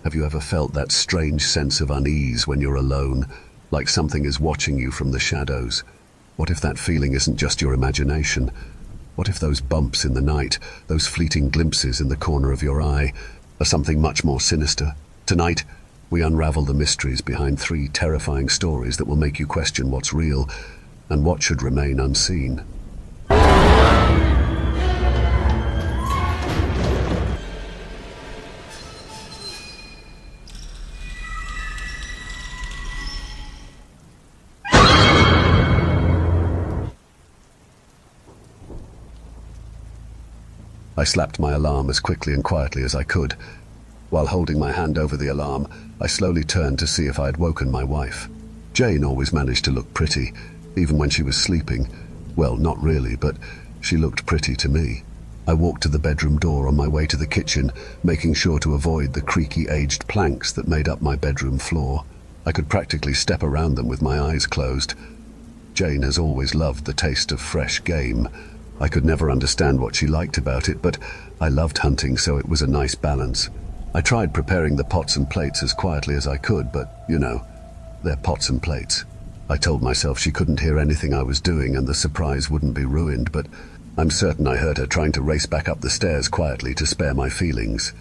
Have you ever felt that strange sense of unease when you're alone, like something is watching you from the shadows? What if that feeling isn't just your imagination? What if those bumps in the night, those fleeting glimpses in the corner of your eye, are something much more sinister? Tonight, we unravel the mysteries behind 3 terrifying stories that will make you question what's real and what should remain unseen. I slapped my alarm as quickly and quietly as I could. While holding my hand over the alarm, I slowly turned to see if I had woken my wife. Jane always managed to look pretty, even when she was sleeping. Well, not really, but she looked pretty to me. I walked to the bedroom door on my way to the kitchen, making sure to avoid the creaky aged planks that made up my bedroom floor. I could practically step around them with my eyes closed. Jane has always loved the taste of fresh game. I could never understand what she liked about it, but I loved hunting, so it was a nice balance. I tried preparing the pots and plates as quietly as I could, but, you know, they're pots and plates. I told myself she couldn't hear anything I was doing and the surprise wouldn't be ruined, but I'm certain I heard her trying to race back up the stairs quietly to spare my feelings.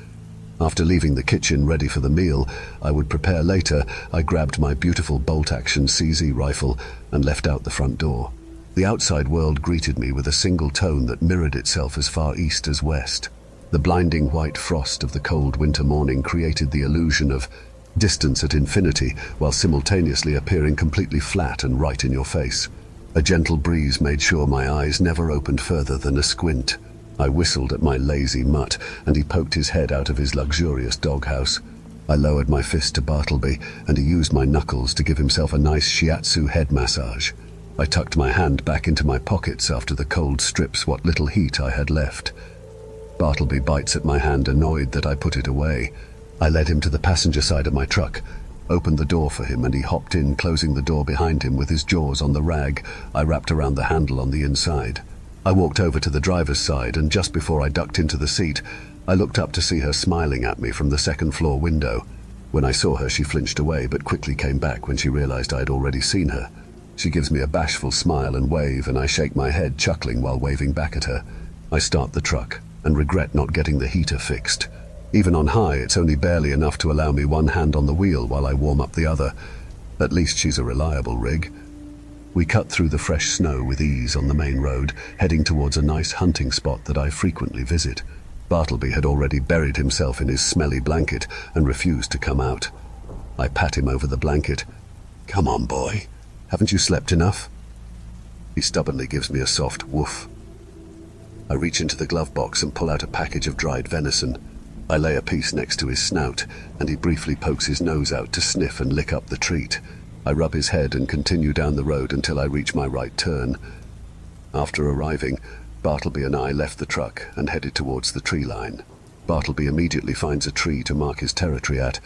After leaving the kitchen ready for the meal I would prepare later, I grabbed my beautiful bolt-action CZ rifle and left out the front door. The outside world greeted me with a single tone that mirrored itself as far east as west. The blinding white frost of the cold winter morning created the illusion of distance at infinity, while simultaneously appearing completely flat and right in your face. A gentle breeze made sure my eyes never opened further than a squint. I whistled at my lazy mutt, and he poked his head out of his luxurious doghouse. I lowered my fist to Bartleby, and he used my knuckles to give himself a nice shiatsu head massage. I tucked my hand back into my pockets after the cold strips what little heat I had left. Bartleby bites at my hand, annoyed that I put it away. I led him to the passenger side of my truck, opened the door for him, and he hopped in, closing the door behind him with his jaws on the rag I wrapped around the handle on the inside. I walked over to the driver's side, and just before I ducked into the seat, I looked up to see her smiling at me from the second-floor window. When I saw her, she flinched away, but quickly came back when she realized I had already seen her. She gives me a bashful smile and wave, and I shake my head, chuckling while waving back at her. I start the truck and regret not getting the heater fixed. Even on high, it's only barely enough to allow me one hand on the wheel while I warm up the other. At least she's a reliable rig. We cut through the fresh snow with ease on the main road, heading towards a nice hunting spot that I frequently visit. Bartleby had already buried himself in his smelly blanket and refused to come out. I pat him over the blanket. "Come on, boy. Haven't you slept enough?" He stubbornly gives me a soft woof. I reach into the glove box and pull out a package of dried venison. I lay a piece next to his snout, and he briefly pokes his nose out to sniff and lick up the treat. I rub his head and continue down the road until I reach my right turn. After arriving, Bartleby and I left the truck and headed towards the tree line. Bartleby immediately finds a tree to mark his territory at,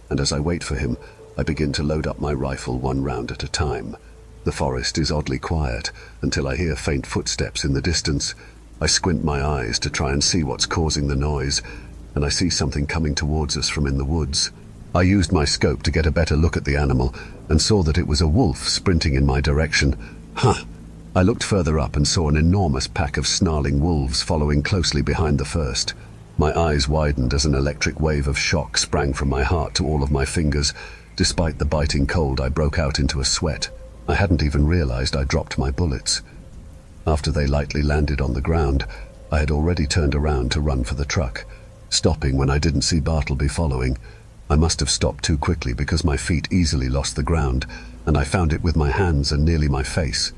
and as I wait for him, I begin to load up my rifle one round at a time. The forest is oddly quiet until I hear faint footsteps in the distance. I squint my eyes to try and see what's causing the noise, and I see something coming towards us from in the woods. I used my scope to get a better look at the animal and saw that it was a wolf sprinting in my direction. I looked further up and saw an enormous pack of snarling wolves following closely behind the first. My eyes widened as an electric wave of shock sprang from my heart to all of my fingers. Despite the biting cold, I broke out into a sweat. I hadn't even realized I dropped my bullets. After they lightly landed on the ground, I had already turned around to run for the truck, stopping when I didn't see Bartleby following. I must have stopped too quickly because my feet easily lost the ground, and I found it with my hands and nearly my face.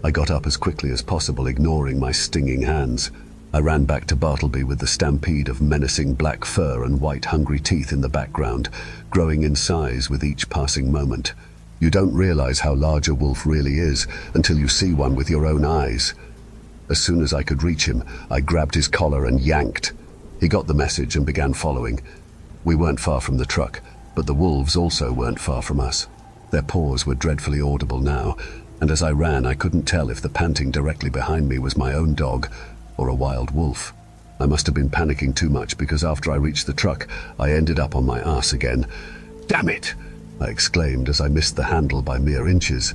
I got up as quickly as possible, ignoring my stinging hands. I ran back to Bartleby with the stampede of menacing black fur and white hungry teeth in the background, growing in size with each passing moment. You don't realize how large a wolf really is until you see one with your own eyes. As soon as I could reach him, I grabbed his collar and yanked. He got the message and began following. We weren't far from the truck, but the wolves also weren't far from us. Their paws were dreadfully audible now, and as I ran, I couldn't tell if the panting directly behind me was my own dog or a wild wolf. I must have been panicking too much because after I reached the truck, I ended up on my ass again. "Damn it!" I exclaimed as I missed the handle by mere inches.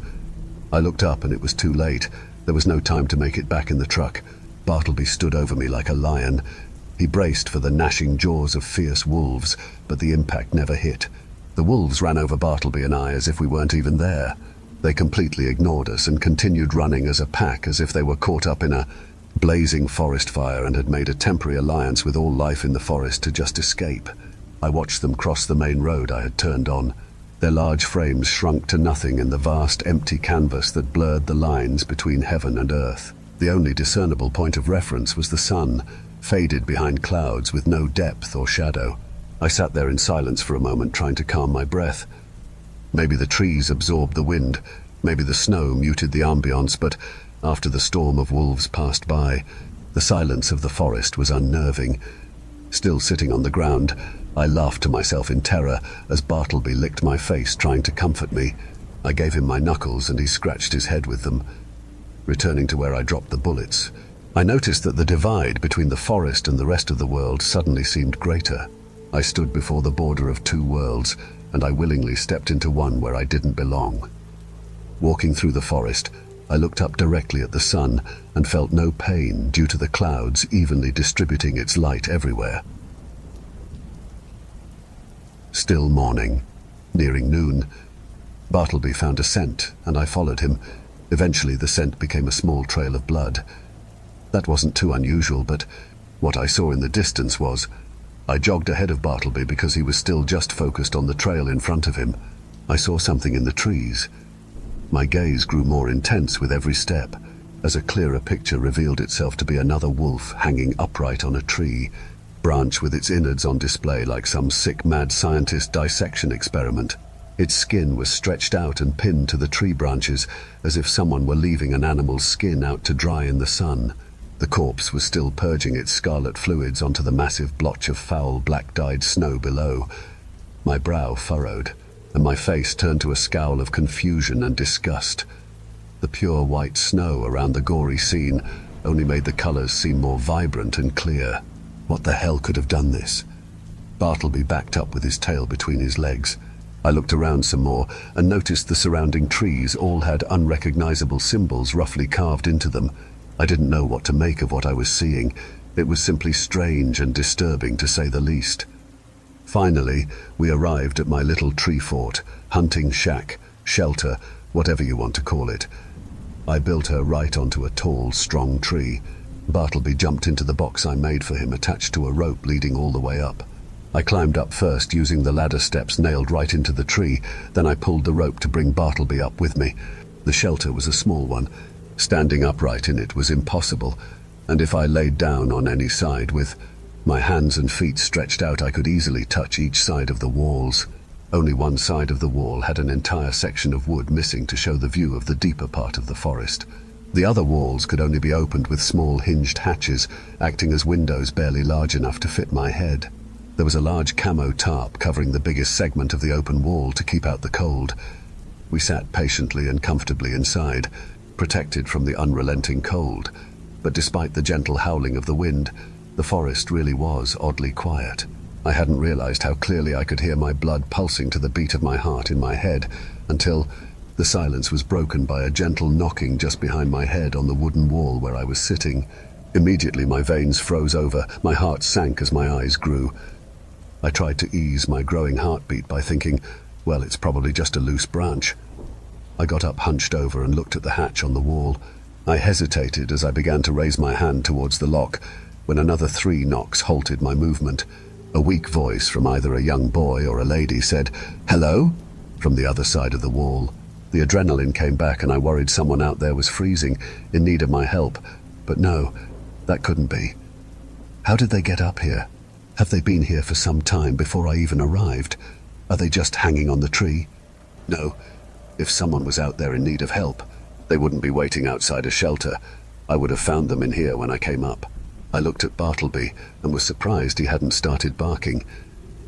I looked up and it was too late. There was no time to make it back in the truck. Bartleby stood over me like a lion. He braced for the gnashing jaws of fierce wolves, but the impact never hit. The wolves ran over Bartleby and I as if we weren't even there. They completely ignored us and continued running as a pack, as if they were caught up in a blazing forest fire and had made a temporary alliance with all life in the forest to just escape. I watched them cross the main road I had turned on. Their large frames shrunk to nothing in the vast empty canvas that blurred the lines between heaven and earth. The only discernible point of reference was the sun, faded behind clouds with no depth or shadow. I sat there in silence for a moment, trying to calm my breath. Maybe the trees absorbed the wind, maybe the snow muted the ambience, but after the storm of wolves passed by, the silence of the forest was unnerving. Still sitting on the ground, I laughed to myself in terror as Bartleby licked my face, trying to comfort me. I gave him my knuckles and he scratched his head with them. Returning to where I dropped the bullets, I noticed that the divide between the forest and the rest of the world suddenly seemed greater. I stood before the border of two worlds, and I willingly stepped into one where I didn't belong. Walking through the forest, I looked up directly at the sun and felt no pain due to the clouds evenly distributing its light everywhere. Still morning, nearing noon. Bartleby found a scent, and I followed him. Eventually the scent became a small trail of blood. That wasn't too unusual, but what I saw in the distance was... I jogged ahead of Bartleby because he was still just focused on the trail in front of him. I saw something in the trees. My gaze grew more intense with every step, as a clearer picture revealed itself to be another wolf hanging upright on a tree, branch with its innards on display like some sick mad scientist dissection experiment. Its skin was stretched out and pinned to the tree branches, as if someone were leaving an animal's skin out to dry in the sun. The corpse was still purging its scarlet fluids onto the massive blotch of foul black-dyed snow below. My brow furrowed, and my face turned to a scowl of confusion and disgust. The pure white snow around the gory scene only made the colors seem more vibrant and clear. What the hell could have done this? Bartleby backed up with his tail between his legs. I looked around some more and noticed the surrounding trees all had unrecognizable symbols roughly carved into them. I didn't know what to make of what I was seeing. It was simply strange and disturbing, to say the least. Finally, we arrived at my little tree fort, hunting shack, shelter, whatever you want to call it. I built her right onto a tall, strong tree. Bartleby jumped into the box I made for him, attached to a rope leading all the way up. I climbed up first, using the ladder steps nailed right into the tree. Then I pulled the rope to bring Bartleby up with me. The shelter was a small one. Standing upright in it was impossible, and if I laid down on any side with my hands and feet stretched out, I could easily touch each side of the walls. Only one side of the wall had an entire section of wood missing to show the view of the deeper part of the forest. The other walls could only be opened with small hinged hatches, acting as windows barely large enough to fit my head. There was a large camo tarp covering the biggest segment of the open wall to keep out the cold. We sat patiently and comfortably inside, protected from the unrelenting cold, but despite the gentle howling of the wind, the forest really was oddly quiet. I hadn't realized how clearly I could hear my blood pulsing to the beat of my heart in my head, until the silence was broken by a gentle knocking just behind my head on the wooden wall where I was sitting. Immediately my veins froze over, my heart sank as my eyes grew. I tried to ease my growing heartbeat by thinking, well, it's probably just a loose branch. I got up, hunched over, and looked at the hatch on the wall. I hesitated as I began to raise my hand towards the lock, when another 3 knocks halted my movement. A weak voice from either a young boy or a lady said, "Hello?" from the other side of the wall. The adrenaline came back and I worried someone out there was freezing, in need of my help. But no, that couldn't be. How did they get up here? Have they been here for some time before I even arrived? Are they just hanging on the tree? No. If someone was out there in need of help, they wouldn't be waiting outside a shelter. I would have found them in here when I came up. I looked at Bartleby and was surprised he hadn't started barking.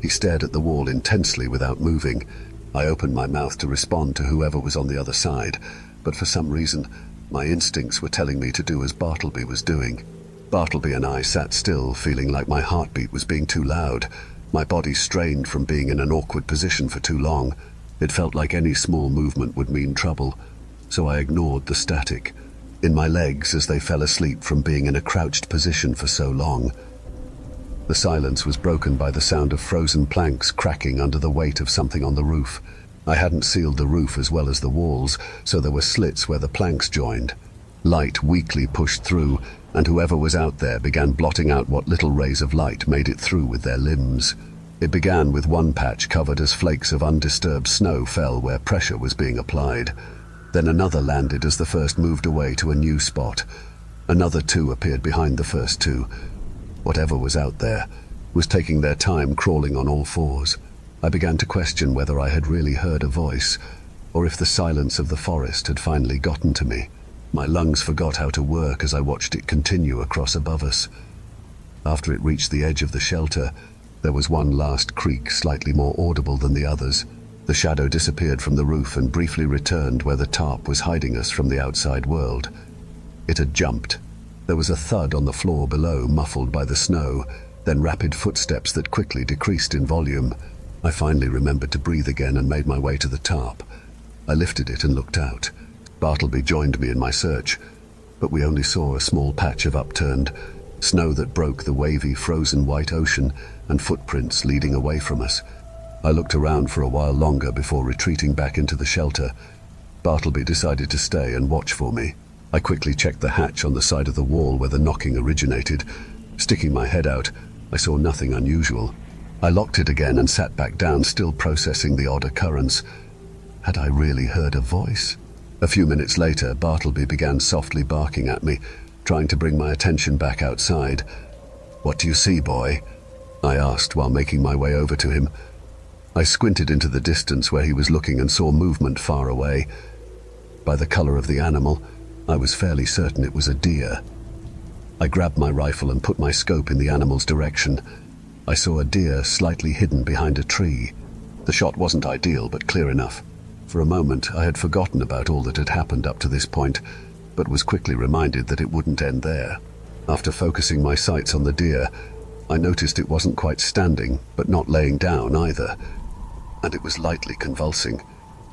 He stared at the wall intensely without moving. I opened my mouth to respond to whoever was on the other side, but for some reason, my instincts were telling me to do as Bartleby was doing. Bartleby and I sat still, feeling like my heartbeat was being too loud. My body strained from being in an awkward position for too long. It felt like any small movement would mean trouble, so I ignored the static in my legs as they fell asleep from being in a crouched position for so long. The silence was broken by the sound of frozen planks cracking under the weight of something on the roof. I hadn't sealed the roof as well as the walls, so there were slits where the planks joined. Light weakly pushed through, and whoever was out there began blotting out what little rays of light made it through with their limbs. It began with one patch covered as flakes of undisturbed snow fell where pressure was being applied. Then another landed as the first moved away to a new spot. Another two appeared behind the first two. Whatever was out there was taking their time crawling on all fours. I began to question whether I had really heard a voice, or if the silence of the forest had finally gotten to me. My lungs forgot how to work as I watched it continue across above us. After it reached the edge of the shelter, there was one last creak slightly more audible than the others. The shadow disappeared from the roof and briefly returned where the tarp was hiding us from the outside world. It had jumped. There was a thud on the floor below, muffled by the snow, then rapid footsteps that quickly decreased in volume. I finally remembered to breathe again and made my way to the tarp. I lifted it and looked out. Bartleby joined me in my search, but we only saw a small patch of upturned snow that broke the wavy, frozen white ocean and footprints leading away from us. I looked around for a while longer before retreating back into the shelter. Bartleby decided to stay and watch for me. I quickly checked the hatch on the side of the wall where the knocking originated. Sticking my head out, I saw nothing unusual. I locked it again and sat back down, still processing the odd occurrence. Had I really heard a voice? A few minutes later, Bartleby began softly barking at me, trying to bring my attention back outside. "What do you see, boy?" I asked while making my way over to him. I squinted into the distance where he was looking and saw movement far away. By the color of the animal, I was fairly certain it was a deer. I grabbed my rifle and put my scope in the animal's direction. I saw a deer slightly hidden behind a tree. The shot wasn't ideal, but clear enough. For a moment, I had forgotten about all that had happened up to this point, but was quickly reminded that it wouldn't end there. After focusing my sights on the deer, I noticed it wasn't quite standing, but not laying down either, and it was lightly convulsing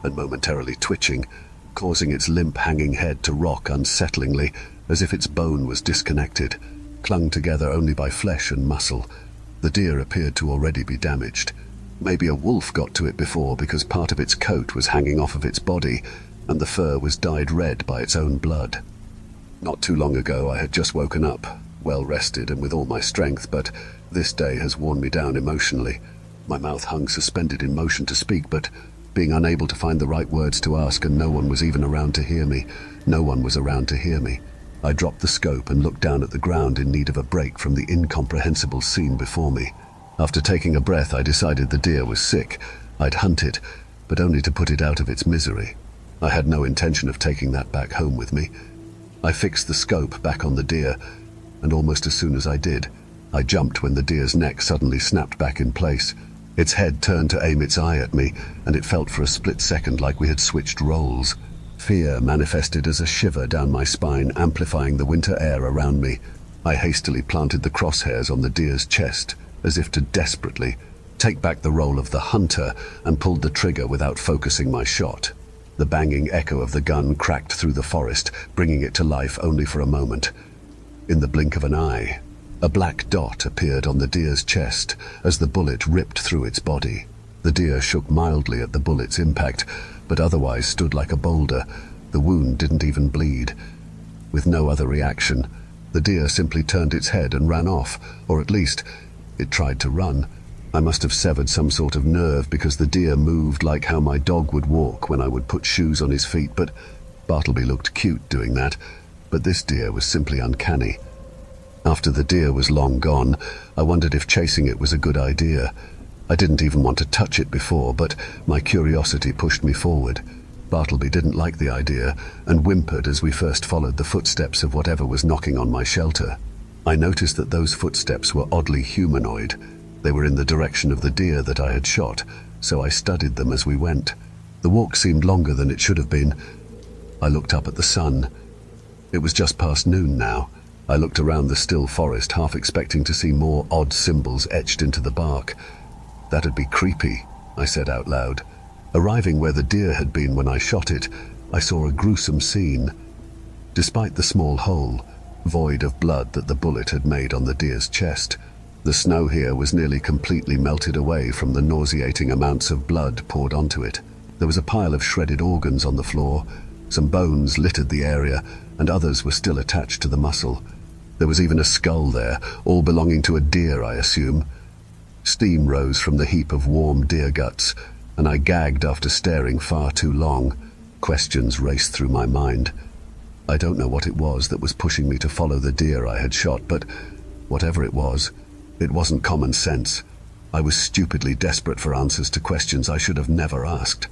and momentarily twitching, causing its limp hanging head to rock unsettlingly, as if its bone was disconnected, clung together only by flesh and muscle. The deer appeared to already be damaged. Maybe a wolf got to it before, because part of its coat was hanging off of its body, and the fur was dyed red by its own blood. Not too long ago I had just woken up, well rested and with all my strength, but this day has worn me down emotionally. My mouth hung suspended in motion to speak, but being unable to find the right words to ask, and no one was even around to hear me. No one was around to hear me. I dropped the scope and looked down at the ground in need of a break from the incomprehensible scene before me. After taking a breath, I decided the deer was sick. I'd hunt it, but only to put it out of its misery. I had no intention of taking that back home with me. I fixed the scope back on the deer, and almost as soon as I did, I jumped when the deer's neck suddenly snapped back in place. Its head turned to aim its eye at me, and it felt for a split second like we had switched roles. Fear manifested as a shiver down my spine, amplifying the winter air around me. I hastily planted the crosshairs on the deer's chest, as if to desperately take back the role of the hunter, and pulled the trigger without focusing my shot. The banging echo of the gun cracked through the forest, bringing it to life only for a moment. In the blink of an eye, a black dot appeared on the deer's chest as the bullet ripped through its body. The deer shook mildly at the bullet's impact, but otherwise stood like a boulder. The wound didn't even bleed. With no other reaction, the deer simply turned its head and ran off, or at least, it tried to run. I must have severed some sort of nerve, because the deer moved like how my dog would walk when I would put shoes on his feet, but Bartleby looked cute doing that. But this deer was simply uncanny. After the deer was long gone, I wondered if chasing it was a good idea. I didn't even want to touch it before, but my curiosity pushed me forward. Bartleby didn't like the idea, and whimpered as we first followed the footsteps of whatever was knocking on my shelter. I noticed that those footsteps were oddly humanoid. They were in the direction of the deer that I had shot, so I studied them as we went. The walk seemed longer than it should have been. I looked up at the sun. It was just past noon now. I looked around the still forest, half expecting to see more odd symbols etched into the bark. "That'd be creepy," I said out loud. Arriving where the deer had been when I shot it, I saw a gruesome scene. Despite the small hole, void of blood that the bullet had made on the deer's chest, the snow here was nearly completely melted away from the nauseating amounts of blood poured onto it. There was a pile of shredded organs on the floor, some bones littered the area, and others were still attached to the muscle. There was even a skull there, all belonging to a deer, I assume. Steam rose from the heap of warm deer guts, and I gagged after staring far too long. Questions raced through my mind. I don't know what it was that was pushing me to follow the deer I had shot, but whatever it wasn't common sense. I was stupidly desperate for answers to questions I should have never asked.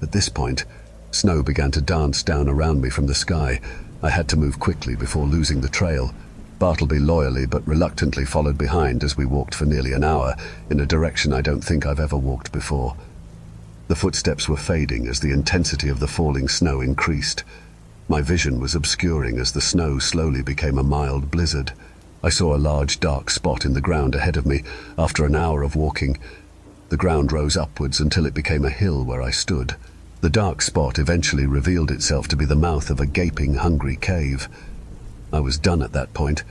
At this point, snow began to dance down around me from the sky. I had to move quickly before losing the trail. Bartleby loyally but reluctantly followed behind as we walked for nearly an hour in a direction I don't think I've ever walked before. The footsteps were fading as the intensity of the falling snow increased. My vision was obscuring as the snow slowly became a mild blizzard. I saw a large dark spot in the ground ahead of me. After an hour of walking, the ground rose upwards until it became a hill where I stood. The dark spot eventually revealed itself to be the mouth of a gaping, hungry cave. I was done at that point.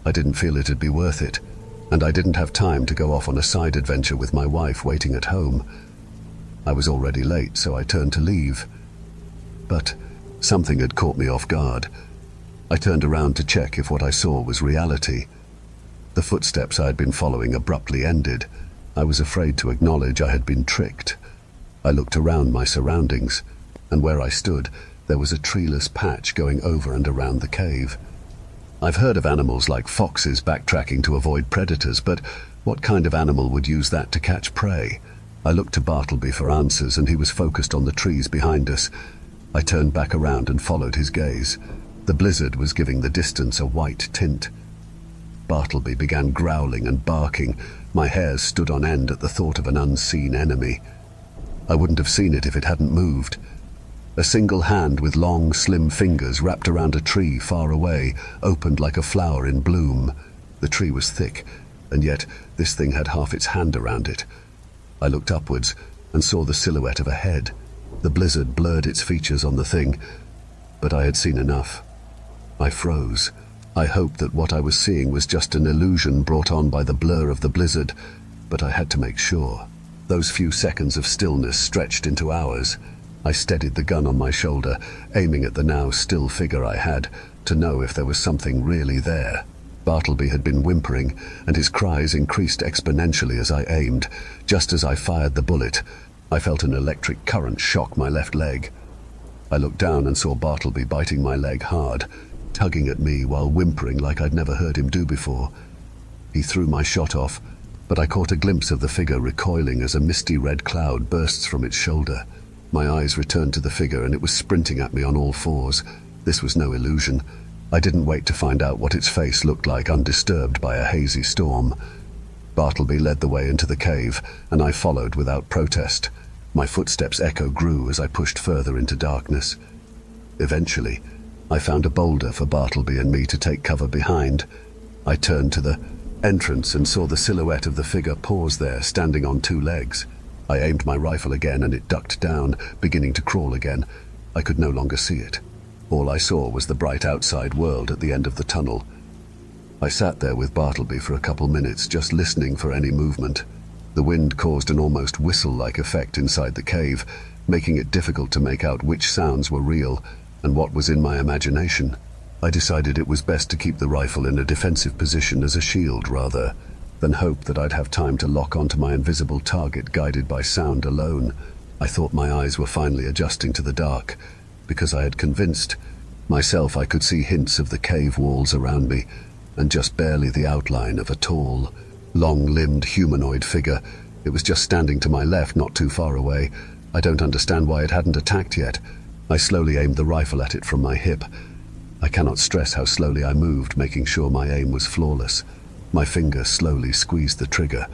I didn't feel it'd be worth it, and I didn't have time to go off on a side adventure with my wife waiting at home. I was already late, so I turned to leave. But something had caught me off guard. I turned around to check if what I saw was reality. The footsteps I had been following abruptly ended. I was afraid to acknowledge I had been tricked. I looked around my surroundings, and where I stood, there was a treeless patch going over and around the cave. I've heard of animals like foxes backtracking to avoid predators, but what kind of animal would use that to catch prey? I looked to Bartleby for answers, and he was focused on the trees behind us. I turned back around and followed his gaze. The blizzard was giving the distance a white tint. Bartleby began growling and barking. My hairs stood on end at the thought of an unseen enemy. I wouldn't have seen it if it hadn't moved. A single hand with long, slim fingers wrapped around a tree far away, opened like a flower in bloom. The tree was thick, and yet this thing had half its hand around it. I looked upwards and saw the silhouette of a head. The blizzard blurred its features on the thing, but I had seen enough. I froze. I hoped that what I was seeing was just an illusion brought on by the blur of the blizzard, but I had to make sure. Those few seconds of stillness stretched into hours. I steadied the gun on my shoulder, aiming at the now still figure I had, to know if there was something really there. Bartleby had been whimpering, and his cries increased exponentially as I aimed. Just as I fired the bullet, I felt an electric current shock my left leg. I looked down and saw Bartleby biting my leg hard, tugging at me while whimpering like I'd never heard him do before. He threw my shot off, but I caught a glimpse of the figure recoiling as a misty red cloud bursts from its shoulder. My eyes returned to the figure, and it was sprinting at me on all fours. This was no illusion. I didn't wait to find out what its face looked like, undisturbed by a hazy storm. Bartleby led the way into the cave, and I followed without protest. My footsteps' echo grew as I pushed further into darkness. Eventually, I found a boulder for Bartleby and me to take cover behind. I turned to the entrance and saw the silhouette of the figure pause there, standing on two legs. I aimed my rifle again, and it ducked down, beginning to crawl again. I could no longer see it. All I saw was the bright outside world at the end of the tunnel. I sat there with Bartleby for a couple minutes, just listening for any movement. The wind caused an almost whistle-like effect inside the cave, making it difficult to make out which sounds were real and what was in my imagination. I decided it was best to keep the rifle in a defensive position as a shield rather than hope that I'd have time to lock onto my invisible target guided by sound alone. I thought my eyes were finally adjusting to the dark, because I had convinced myself I could see hints of the cave walls around me, and just barely the outline of a tall, long-limbed humanoid figure. It was just standing to my left, not too far away. I don't understand why it hadn't attacked yet. I slowly aimed the rifle at it from my hip. I cannot stress how slowly I moved, making sure my aim was flawless. My finger slowly squeezed the trigger.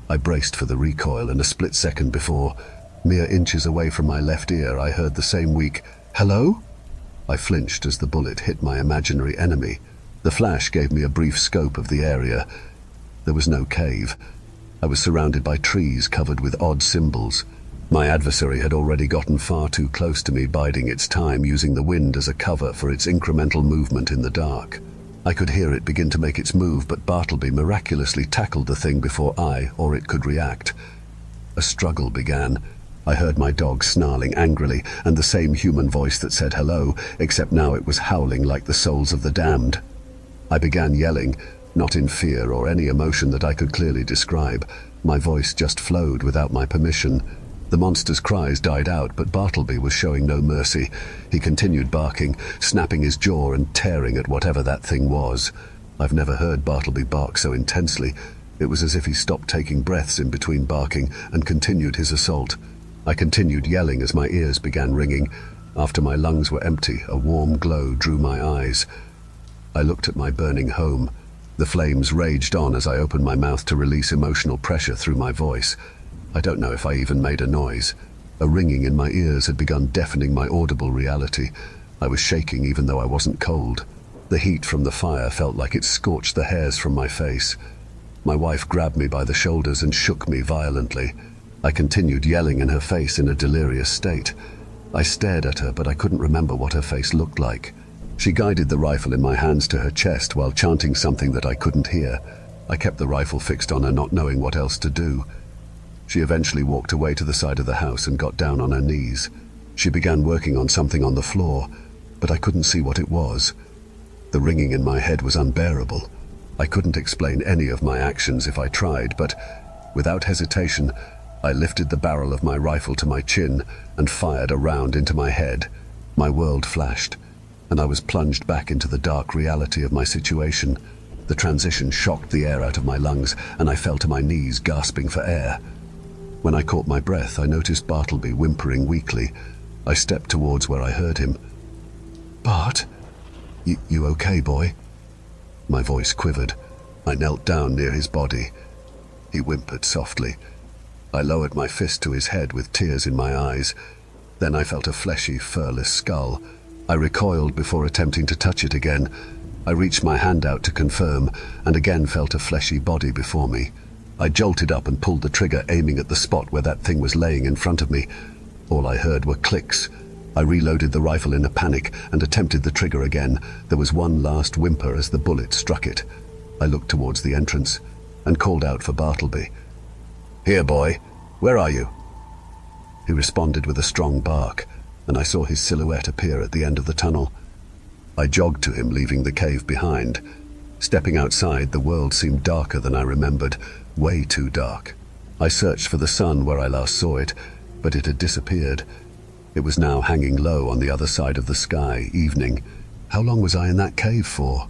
I braced for the recoil, and a split second before, mere inches away from my left ear, I heard the same weak, "Hello?" I flinched as the bullet hit my imaginary enemy. The flash gave me a brief scope of the area. There was no cave. I was surrounded by trees covered with odd symbols. My adversary had already gotten far too close to me, biding its time, using the wind as a cover for its incremental movement in the dark. I could hear it begin to make its move, but Bartleby miraculously tackled the thing before I or it could react. A struggle began. I heard my dog snarling angrily, and the same human voice that said hello, except now it was howling like the souls of the damned. I began yelling, not in fear or any emotion that I could clearly describe. My voice just flowed without my permission. The monster's cries died out, but Bartleby was showing no mercy. He continued barking, snapping his jaw and tearing at whatever that thing was. I've never heard Bartleby bark so intensely. It was as if he stopped taking breaths in between barking and continued his assault. I continued yelling as my ears began ringing. After my lungs were empty, a warm glow drew my eyes. I looked at my burning home. The flames raged on as I opened my mouth to release emotional pressure through my voice. I don't know if I even made a noise. A ringing in my ears had begun deafening my audible reality. I was shaking even though I wasn't cold. The heat from the fire felt like it scorched the hairs from my face. My wife grabbed me by the shoulders and shook me violently. I continued yelling in her face in a delirious state. I stared at her, but I couldn't remember what her face looked like. She guided the rifle in my hands to her chest while chanting something that I couldn't hear. I kept the rifle fixed on her, not knowing what else to do. She eventually walked away to the side of the house and got down on her knees. She began working on something on the floor, but I couldn't see what it was. The ringing in my head was unbearable. I couldn't explain any of my actions if I tried, but without hesitation, I lifted the barrel of my rifle to my chin and fired a round into my head. My world flashed, and I was plunged back into the dark reality of my situation. The transition shocked the air out of my lungs, and I fell to my knees, gasping for air. When I caught my breath, I noticed Bartleby whimpering weakly. I stepped towards where I heard him. "Bart, you okay, boy?" My voice quivered. I knelt down near his body. He whimpered softly. I lowered my fist to his head with tears in my eyes. Then I felt a fleshy, furless skull. I recoiled before attempting to touch it again. I reached my hand out to confirm, and again felt a fleshy body before me. I jolted up and pulled the trigger, aiming at the spot where that thing was laying in front of me. All I heard were clicks. I reloaded the rifle in a panic and attempted the trigger again. There was one last whimper as the bullet struck it. I looked towards the entrance and called out for Bartleby. "Here, boy. Where are you?" He responded with a strong bark, and I saw his silhouette appear at the end of the tunnel. I jogged to him, leaving the cave behind. Stepping outside, the world seemed darker than I remembered, way too dark. I searched for the sun where I last saw it, but it had disappeared. It was now hanging low on the other side of the sky, evening. How long was I in that cave for?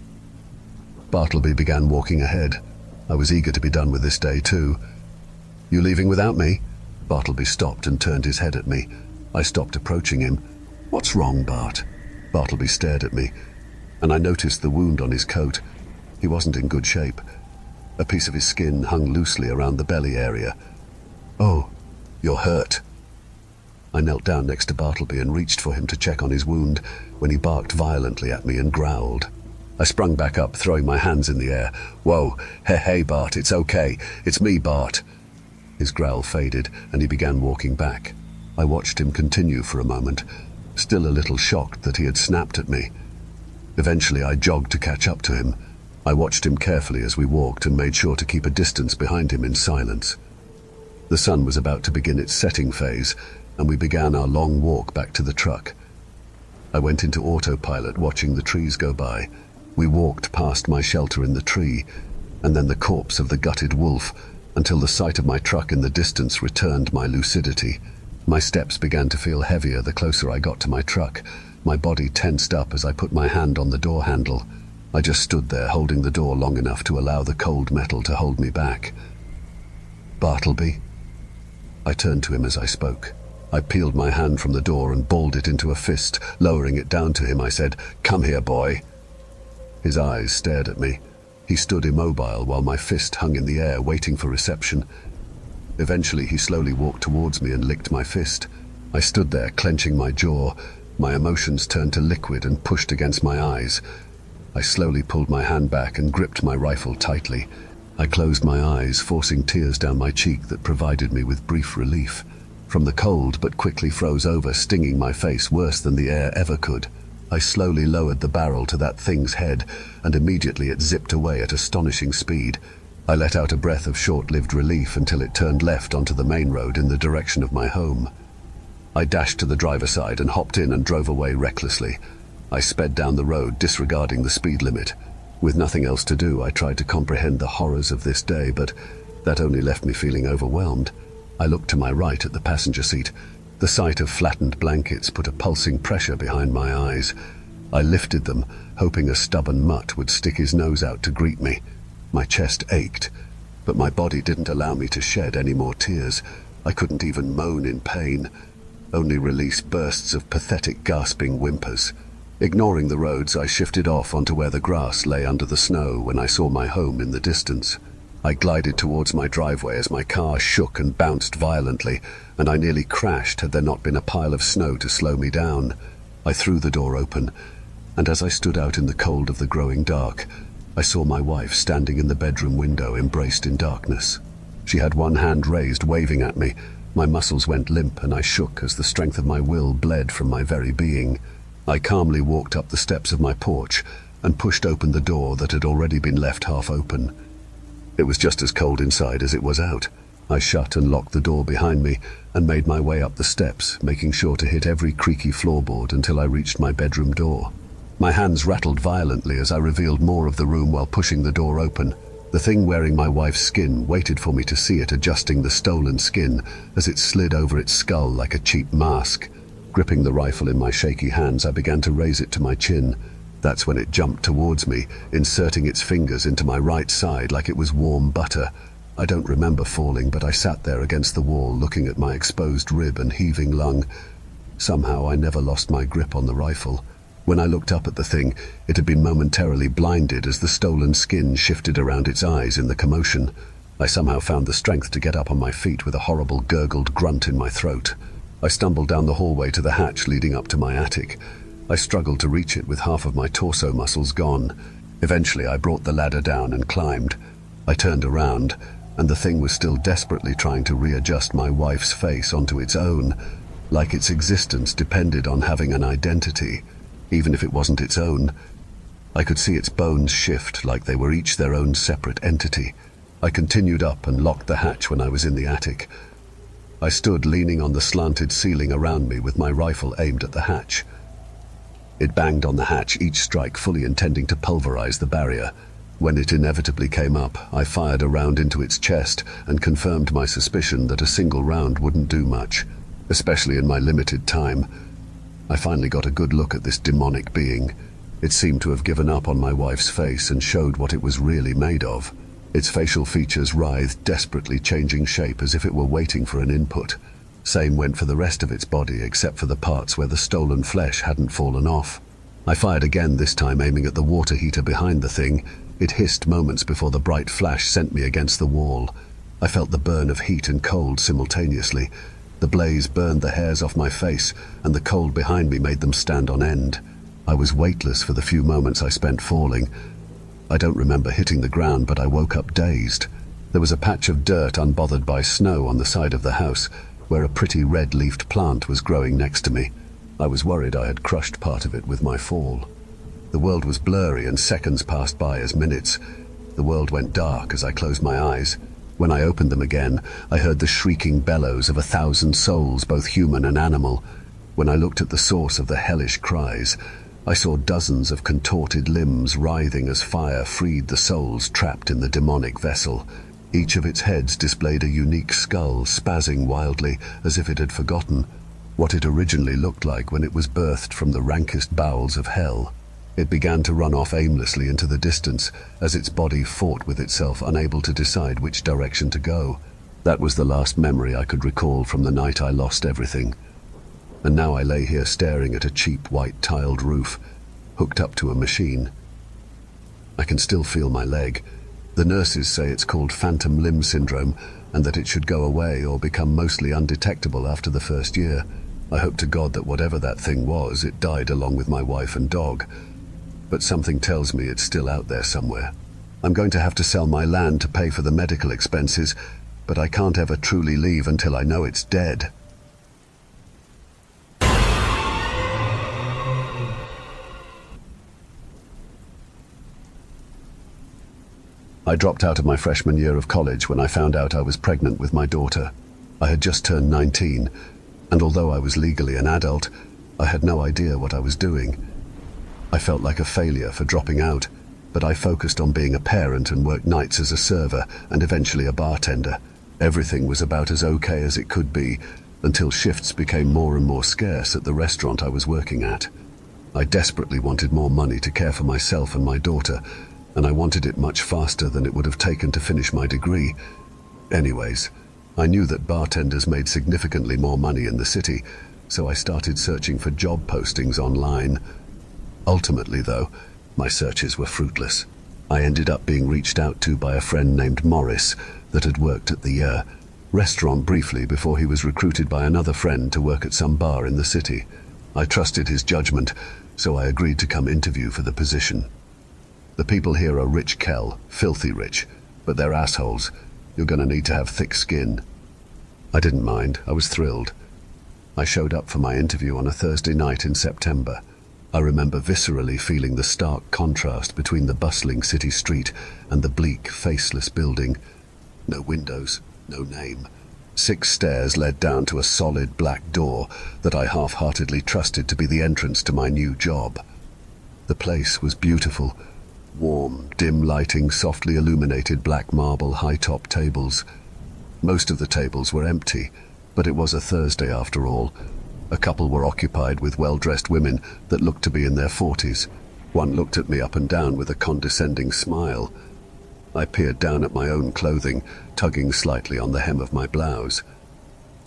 Bartleby began walking ahead. I was eager to be done with this day too. "You leaving without me?" Bartleby stopped and turned his head at me. I stopped approaching him. "What's wrong, Bart?" Bartleby stared at me, and I noticed the wound on his coat. He wasn't in good shape. A piece of his skin hung loosely around the belly area. "Oh, you're hurt." I knelt down next to Bartleby and reached for him to check on his wound when he barked violently at me and growled. I sprung back up, throwing my hands in the air. "Whoa, hey, Bart, it's okay. It's me, Bart." His growl faded, and he began walking back. I watched him continue for a moment, still a little shocked that he had snapped at me. Eventually, I jogged to catch up to him. I watched him carefully as we walked and made sure to keep a distance behind him in silence. The sun was about to begin its setting phase, and we began our long walk back to the truck. I went into autopilot, watching the trees go by. We walked past my shelter in the tree, and then the corpse of the gutted wolf, until the sight of my truck in the distance returned my lucidity. My steps began to feel heavier the closer I got to my truck. My body tensed up as I put my hand on the door handle. I just stood there, holding the door long enough to allow the cold metal to hold me back. "Bartleby?" I turned to him as I spoke. I peeled my hand from the door and balled it into a fist. Lowering it down to him, I said, "Come here, boy." His eyes stared at me. He stood immobile while my fist hung in the air, waiting for reception. Eventually, he slowly walked towards me and licked my fist. I stood there, clenching my jaw. My emotions turned to liquid and pushed against my eyes. I slowly pulled my hand back and gripped my rifle tightly. I closed my eyes, forcing tears down my cheek that provided me with brief relief from the cold, but quickly froze over, stinging my face worse than the air ever could. I slowly lowered the barrel to that thing's head, and immediately it zipped away at astonishing speed. I let out a breath of short-lived relief until it turned left onto the main road in the direction of my home. I dashed to the driver's side and hopped in and drove away recklessly. I sped down the road, disregarding the speed limit. With nothing else to do, I tried to comprehend the horrors of this day, but that only left me feeling overwhelmed. I looked to my right at the passenger seat. The sight of flattened blankets put a pulsing pressure behind my eyes. I lifted them, hoping a stubborn mutt would stick his nose out to greet me. My chest ached, but my body didn't allow me to shed any more tears. I couldn't even moan in pain, only release bursts of pathetic gasping whimpers. Ignoring the roads, I shifted off onto where the grass lay under the snow when I saw my home in the distance. I glided towards my driveway as my car shook and bounced violently, and I nearly crashed had there not been a pile of snow to slow me down. I threw the door open, and as I stood out in the cold of the growing dark, I saw my wife standing in the bedroom window, embraced in darkness. She had one hand raised, waving at me. My muscles went limp, and I shook as the strength of my will bled from my very being. I calmly walked up the steps of my porch and pushed open the door that had already been left half open. It was just as cold inside as it was out. I shut and locked the door behind me and made my way up the steps, making sure to hit every creaky floorboard until I reached my bedroom door. My hands rattled violently as I revealed more of the room while pushing the door open. The thing wearing my wife's skin waited for me to see it, adjusting the stolen skin as it slid over its skull like a cheap mask. Gripping the rifle in my shaky hands, I began to raise it to my chin. That's when it jumped towards me, inserting its fingers into my right side like it was warm butter. I don't remember falling, but I sat there against the wall, looking at my exposed rib and heaving lung. Somehow I never lost my grip on the rifle. When I looked up at the thing, it had been momentarily blinded as the stolen skin shifted around its eyes in the commotion. I somehow found the strength to get up on my feet with a horrible gurgled grunt in my throat. I stumbled down the hallway to the hatch leading up to my attic. I struggled to reach it with half of my torso muscles gone. Eventually I brought the ladder down and climbed. I turned around, and the thing was still desperately trying to readjust my wife's face onto its own, like its existence depended on having an identity, even if it wasn't its own. I could see its bones shift like they were each their own separate entity. I continued up and locked the hatch when I was in the attic. I stood leaning on the slanted ceiling around me with my rifle aimed at the hatch. It banged on the hatch, each strike fully intending to pulverize the barrier. When it inevitably came up, I fired a round into its chest and confirmed my suspicion that a single round wouldn't do much, especially in my limited time. I finally got a good look at this demonic being. It seemed to have given up on my wife's face and showed what it was really made of. Its facial features writhed, desperately changing shape as if it were waiting for an input. Same went for the rest of its body, except for the parts where the stolen flesh hadn't fallen off. I fired again, this time aiming at the water heater behind the thing. It hissed moments before the bright flash sent me against the wall. I felt the burn of heat and cold simultaneously. The blaze burned the hairs off my face, and the cold behind me made them stand on end. I was weightless for the few moments I spent falling. I don't remember hitting the ground, but I woke up dazed. There was a patch of dirt unbothered by snow on the side of the house, where a pretty red-leafed plant was growing next to me. I was worried I had crushed part of it with my fall. The world was blurry and seconds passed by as minutes. The world went dark as I closed my eyes. When I opened them again, I heard the shrieking bellows of 1,000 souls, both human and animal. When I looked at the source of the hellish cries, I saw dozens of contorted limbs writhing as fire freed the souls trapped in the demonic vessel. Each of its heads displayed a unique skull, spazzing wildly as if it had forgotten what it originally looked like when it was birthed from the rankest bowels of hell. It began to run off aimlessly into the distance as its body fought with itself, unable to decide which direction to go. That was the last memory I could recall from the night I lost everything. And now I lay here staring at a cheap white tiled roof, hooked up to a machine. I can still feel my leg. The nurses say it's called phantom limb syndrome and that it should go away or become mostly undetectable after the first year. I hope to God that whatever that thing was, it died along with my wife and dog. but something tells me it's still out there somewhere. I'm going to have to sell my land to pay for the medical expenses, but I can't ever truly leave until I know it's dead. I dropped out of my freshman year of college when I found out I was pregnant with my daughter. I had just turned 19, and although I was legally an adult, I had no idea what I was doing. I felt like a failure for dropping out, but I focused on being a parent and worked nights as a server and eventually a bartender. Everything was about as okay as it could be, until shifts became more and more scarce at the restaurant I was working at. I desperately wanted more money to care for myself and my daughter, and I wanted it much faster than it would have taken to finish my degree. Anyways, I knew that bartenders made significantly more money in the city, so I started searching for job postings online. Ultimately, though, my searches were fruitless. I ended up being reached out to by a friend named Morris that had worked at the restaurant briefly before he was recruited by another friend to work at some bar in the city. I trusted his judgment, so I agreed to come interview for the position. The people here are rich, Kel, filthy rich, but they're assholes. You're gonna need to have thick skin. I didn't mind. I was thrilled. I showed up for my interview on a Thursday night in September. I remember viscerally feeling the stark contrast between the bustling city street and the bleak, faceless building. No windows, no name. 6 stairs led down to a solid black door that I half-heartedly trusted to be the entrance to my new job. The place was beautiful. Warm, dim lighting, softly illuminated black marble high-top tables. Most of the tables were empty, but it was a Thursday after all. A couple were occupied with well-dressed women that looked to be in their 40s. One looked at me up and down with a condescending smile. I peered down at my own clothing, tugging slightly on the hem of my blouse.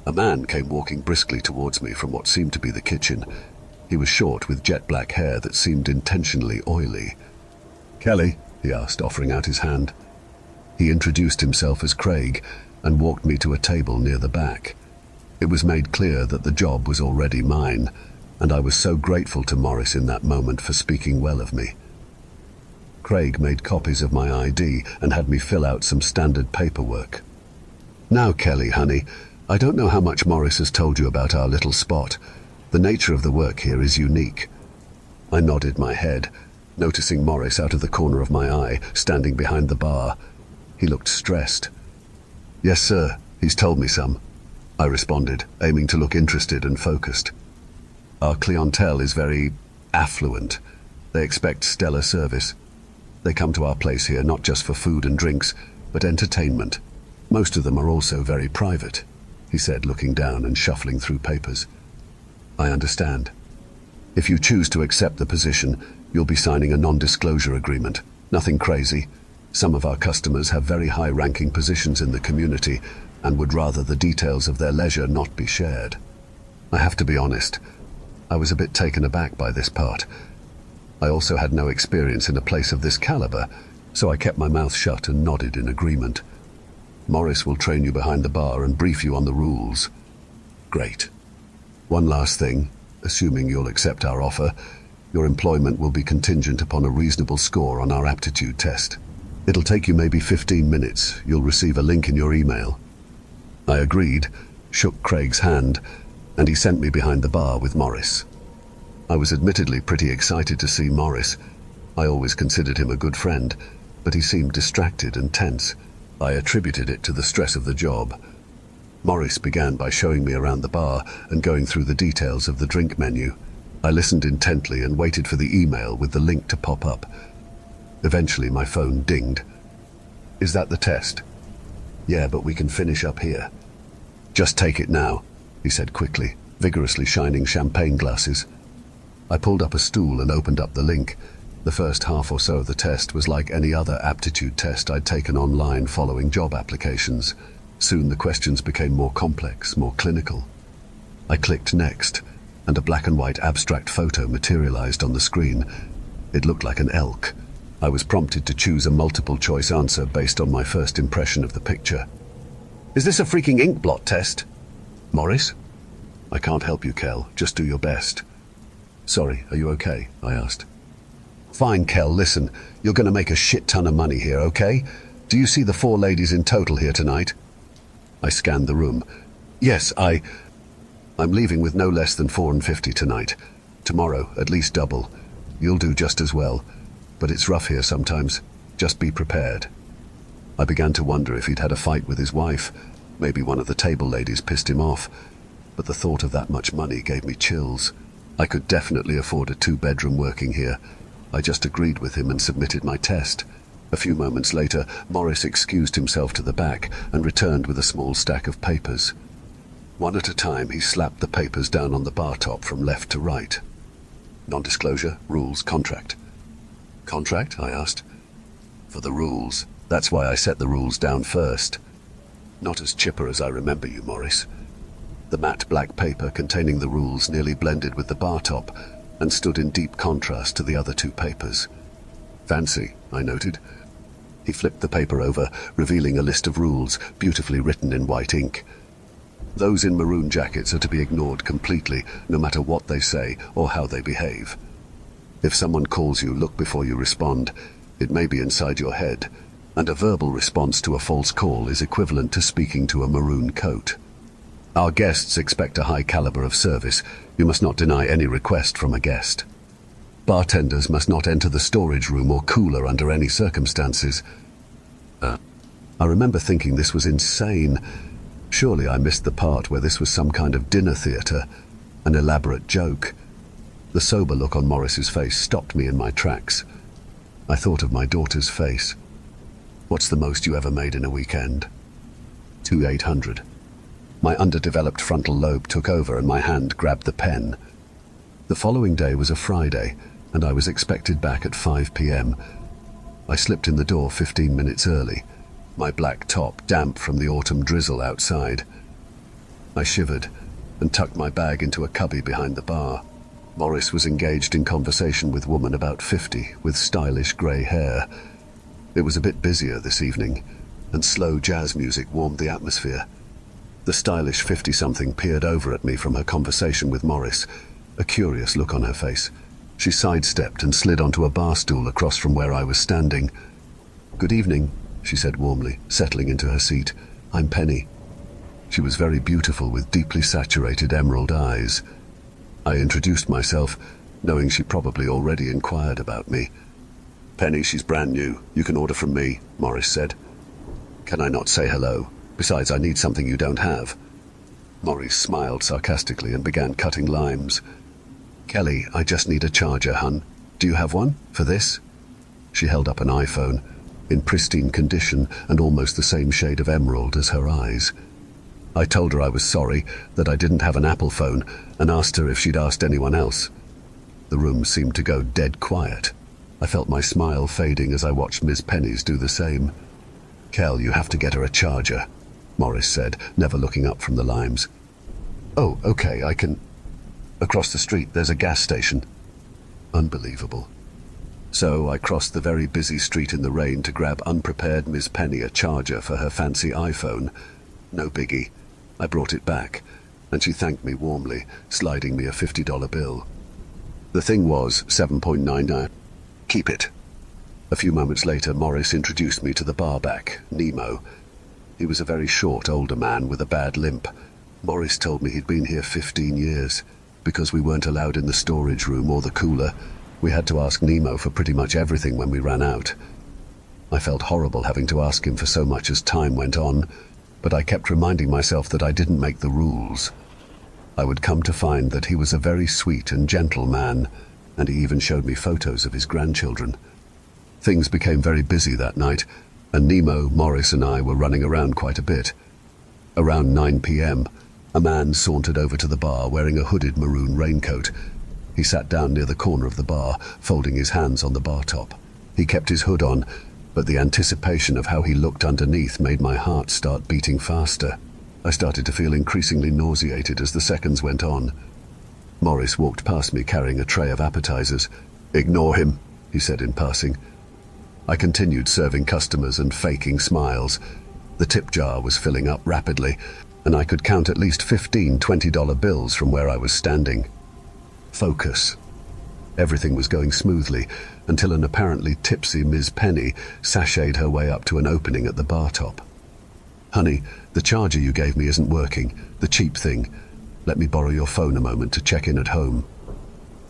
A man came walking briskly towards me from what seemed to be the kitchen. He was short with jet black hair that seemed intentionally oily. "Kelly?" he asked, offering out his hand. He introduced himself as Craig and walked me to a table near the back. It was made clear that the job was already mine, and I was so grateful to Morris in that moment for speaking well of me. Craig made copies of my ID and had me fill out some standard paperwork. "Now, Kelly, honey, I don't know how much Morris has told you about our little spot. The nature of the work here is unique." I nodded my head, noticing Morris out of the corner of my eye, standing behind the bar. He looked stressed. "Yes, sir, he's told me some," I responded, aiming to look interested and focused. "Our clientele is very affluent. They expect stellar service. They come to our place here not just for food and drinks, but entertainment. Most of them are also very private," he said, looking down and shuffling through papers. "I understand. If you choose to accept the position, you'll be signing a non-disclosure agreement. Nothing crazy. Some of our customers have very high-ranking positions in the community and would rather the details of their leisure not be shared." I have to be honest, I was a bit taken aback by this part. I also had no experience in a place of this caliber, so I kept my mouth shut and nodded in agreement. "Morris will train you behind the bar and brief you on the rules." "Great. One last thing, assuming you'll accept our offer, your employment will be contingent upon a reasonable score on our aptitude test. It'll take you maybe 15 minutes. You'll receive a link in your email." I agreed, shook Craig's hand, and he sent me behind the bar with Morris. I was admittedly pretty excited to see Morris. I always considered him a good friend, but he seemed distracted and tense. I attributed it to the stress of the job. Morris began by showing me around the bar and going through the details of the drink menu. I listened intently and waited for the email with the link to pop up. Eventually my phone dinged. "Is that the test?" "Yeah, but we can finish up here." "Just take it now," he said quickly, vigorously shining champagne glasses. I pulled up a stool and opened up the link. The first half or so of the test was like any other aptitude test I'd taken online following job applications. Soon the questions became more complex, more clinical. I clicked next, and a black and white abstract photo materialized on the screen. It looked like an elk. I was prompted to choose a multiple-choice answer based on my first impression of the picture. "Is this a freaking ink blot test?" "Morris?" "I can't help you, Kel. Just do your best." "Sorry, are you okay?" I asked. Fine, Kel, listen. You're gonna make a shit ton of money here, okay? Do you see the 4 ladies in total here tonight? I scanned the room. Yes, I'm leaving with no less than $4.50 tonight. Tomorrow, at least double. You'll do just as well. But it's rough here sometimes. Just be prepared. I began to wonder if he'd had a fight with his wife. Maybe one of the table ladies pissed him off. But the thought of that much money gave me chills. I could definitely afford a 2-bedroom working here. I just agreed with him and submitted my test. A few moments later, Morris excused himself to the back and returned with a small stack of papers. One at a time, he slapped the papers down on the bar top from left to right. Non-disclosure, rules, contract. Contract? I asked. For the rules. That's why I set the rules down first. Not as chipper as I remember you, Morris. The matte black paper containing the rules nearly blended with the bar top and stood in deep contrast to the other 2 papers. Fancy, I noted. He flipped the paper over, revealing a list of rules, beautifully written in white ink. Those in maroon jackets are to be ignored completely, no matter what they say or how they behave. If someone calls you, look before you respond. It may be inside your head, and a verbal response to a false call is equivalent to speaking to a maroon coat. Our guests expect a high caliber of service. You must not deny any request from a guest. Bartenders must not enter the storage room or cooler under any circumstances. I remember thinking this was insane. Surely I missed the part where this was some kind of dinner theatre, an elaborate joke. The sober look on Morris's face stopped me in my tracks. I thought of my daughter's face. What's the most you ever made in a weekend? 2,800. My underdeveloped frontal lobe took over and my hand grabbed the pen. The following day was a Friday, and I was expected back at 5 p.m. I slipped in the door 15 minutes early, my black top damp from the autumn drizzle outside. I shivered and tucked my bag into a cubby behind the bar. Morris was engaged in conversation with a woman about 50 with stylish grey hair. It was a bit busier this evening, and slow jazz music warmed the atmosphere. The stylish 50-something peered over at me from her conversation with Morris, a curious look on her face. She sidestepped and slid onto a bar stool across from where I was standing. "Good evening," she said warmly, settling into her seat. "I'm Penny." She was very beautiful with deeply saturated emerald eyes. I introduced myself, knowing she probably already inquired about me. "Penny, she's brand new. You can order from me," Morris said. "Can I not say hello? Besides, I need something you don't have." Morris smiled sarcastically and began cutting limes. "Kelly, I just need a charger, hun. Do you have one for this?" She held up an iPhone, in pristine condition and almost the same shade of emerald as her eyes. I told her I was sorry, that I didn't have an Apple phone, and asked her if she'd asked anyone else. The room seemed to go dead quiet. I felt my smile fading as I watched Ms. Penny's do the same. "Kel, you have to get her a charger," Morris said, never looking up from the limes. "Oh, okay, I can..." "Across the street, there's a gas station." Unbelievable. So I crossed the very busy street in the rain to grab unprepared Ms. Penny a charger for her fancy iPhone. No biggie. I brought it back, and she thanked me warmly, sliding me a $50 bill. The thing was 7.99. "Keep it." A few moments later, Morris introduced me to the barback, Nemo. He was a very short, older man with a bad limp. Morris told me he'd been here 15 years. Because we weren't allowed in the storage room or the cooler, we had to ask Nemo for pretty much everything when we ran out. I felt horrible having to ask him for so much as time went on, but I kept reminding myself that I didn't make the rules. I would come to find that he was a very sweet and gentle man, and he even showed me photos of his grandchildren. Things became very busy that night, and Nemo, Morris and I were running around quite a bit. Around 9 p.m., a man sauntered over to the bar wearing a hooded maroon raincoat. He sat down near the corner of the bar, folding his hands on the bar top. He kept his hood on, but the anticipation of how he looked underneath made my heart start beating faster. I started to feel increasingly nauseated as the seconds went on. Morris walked past me carrying a tray of appetizers. "Ignore him," he said in passing. I continued serving customers and faking smiles. The tip jar was filling up rapidly, and I could count at least 15 $20 bills from where I was standing. Focus. Everything was going smoothly until an apparently tipsy Ms. Penny sashayed her way up to an opening at the bar top. "Honey, the charger you gave me isn't working, the cheap thing. Let me borrow your phone a moment to check in at home."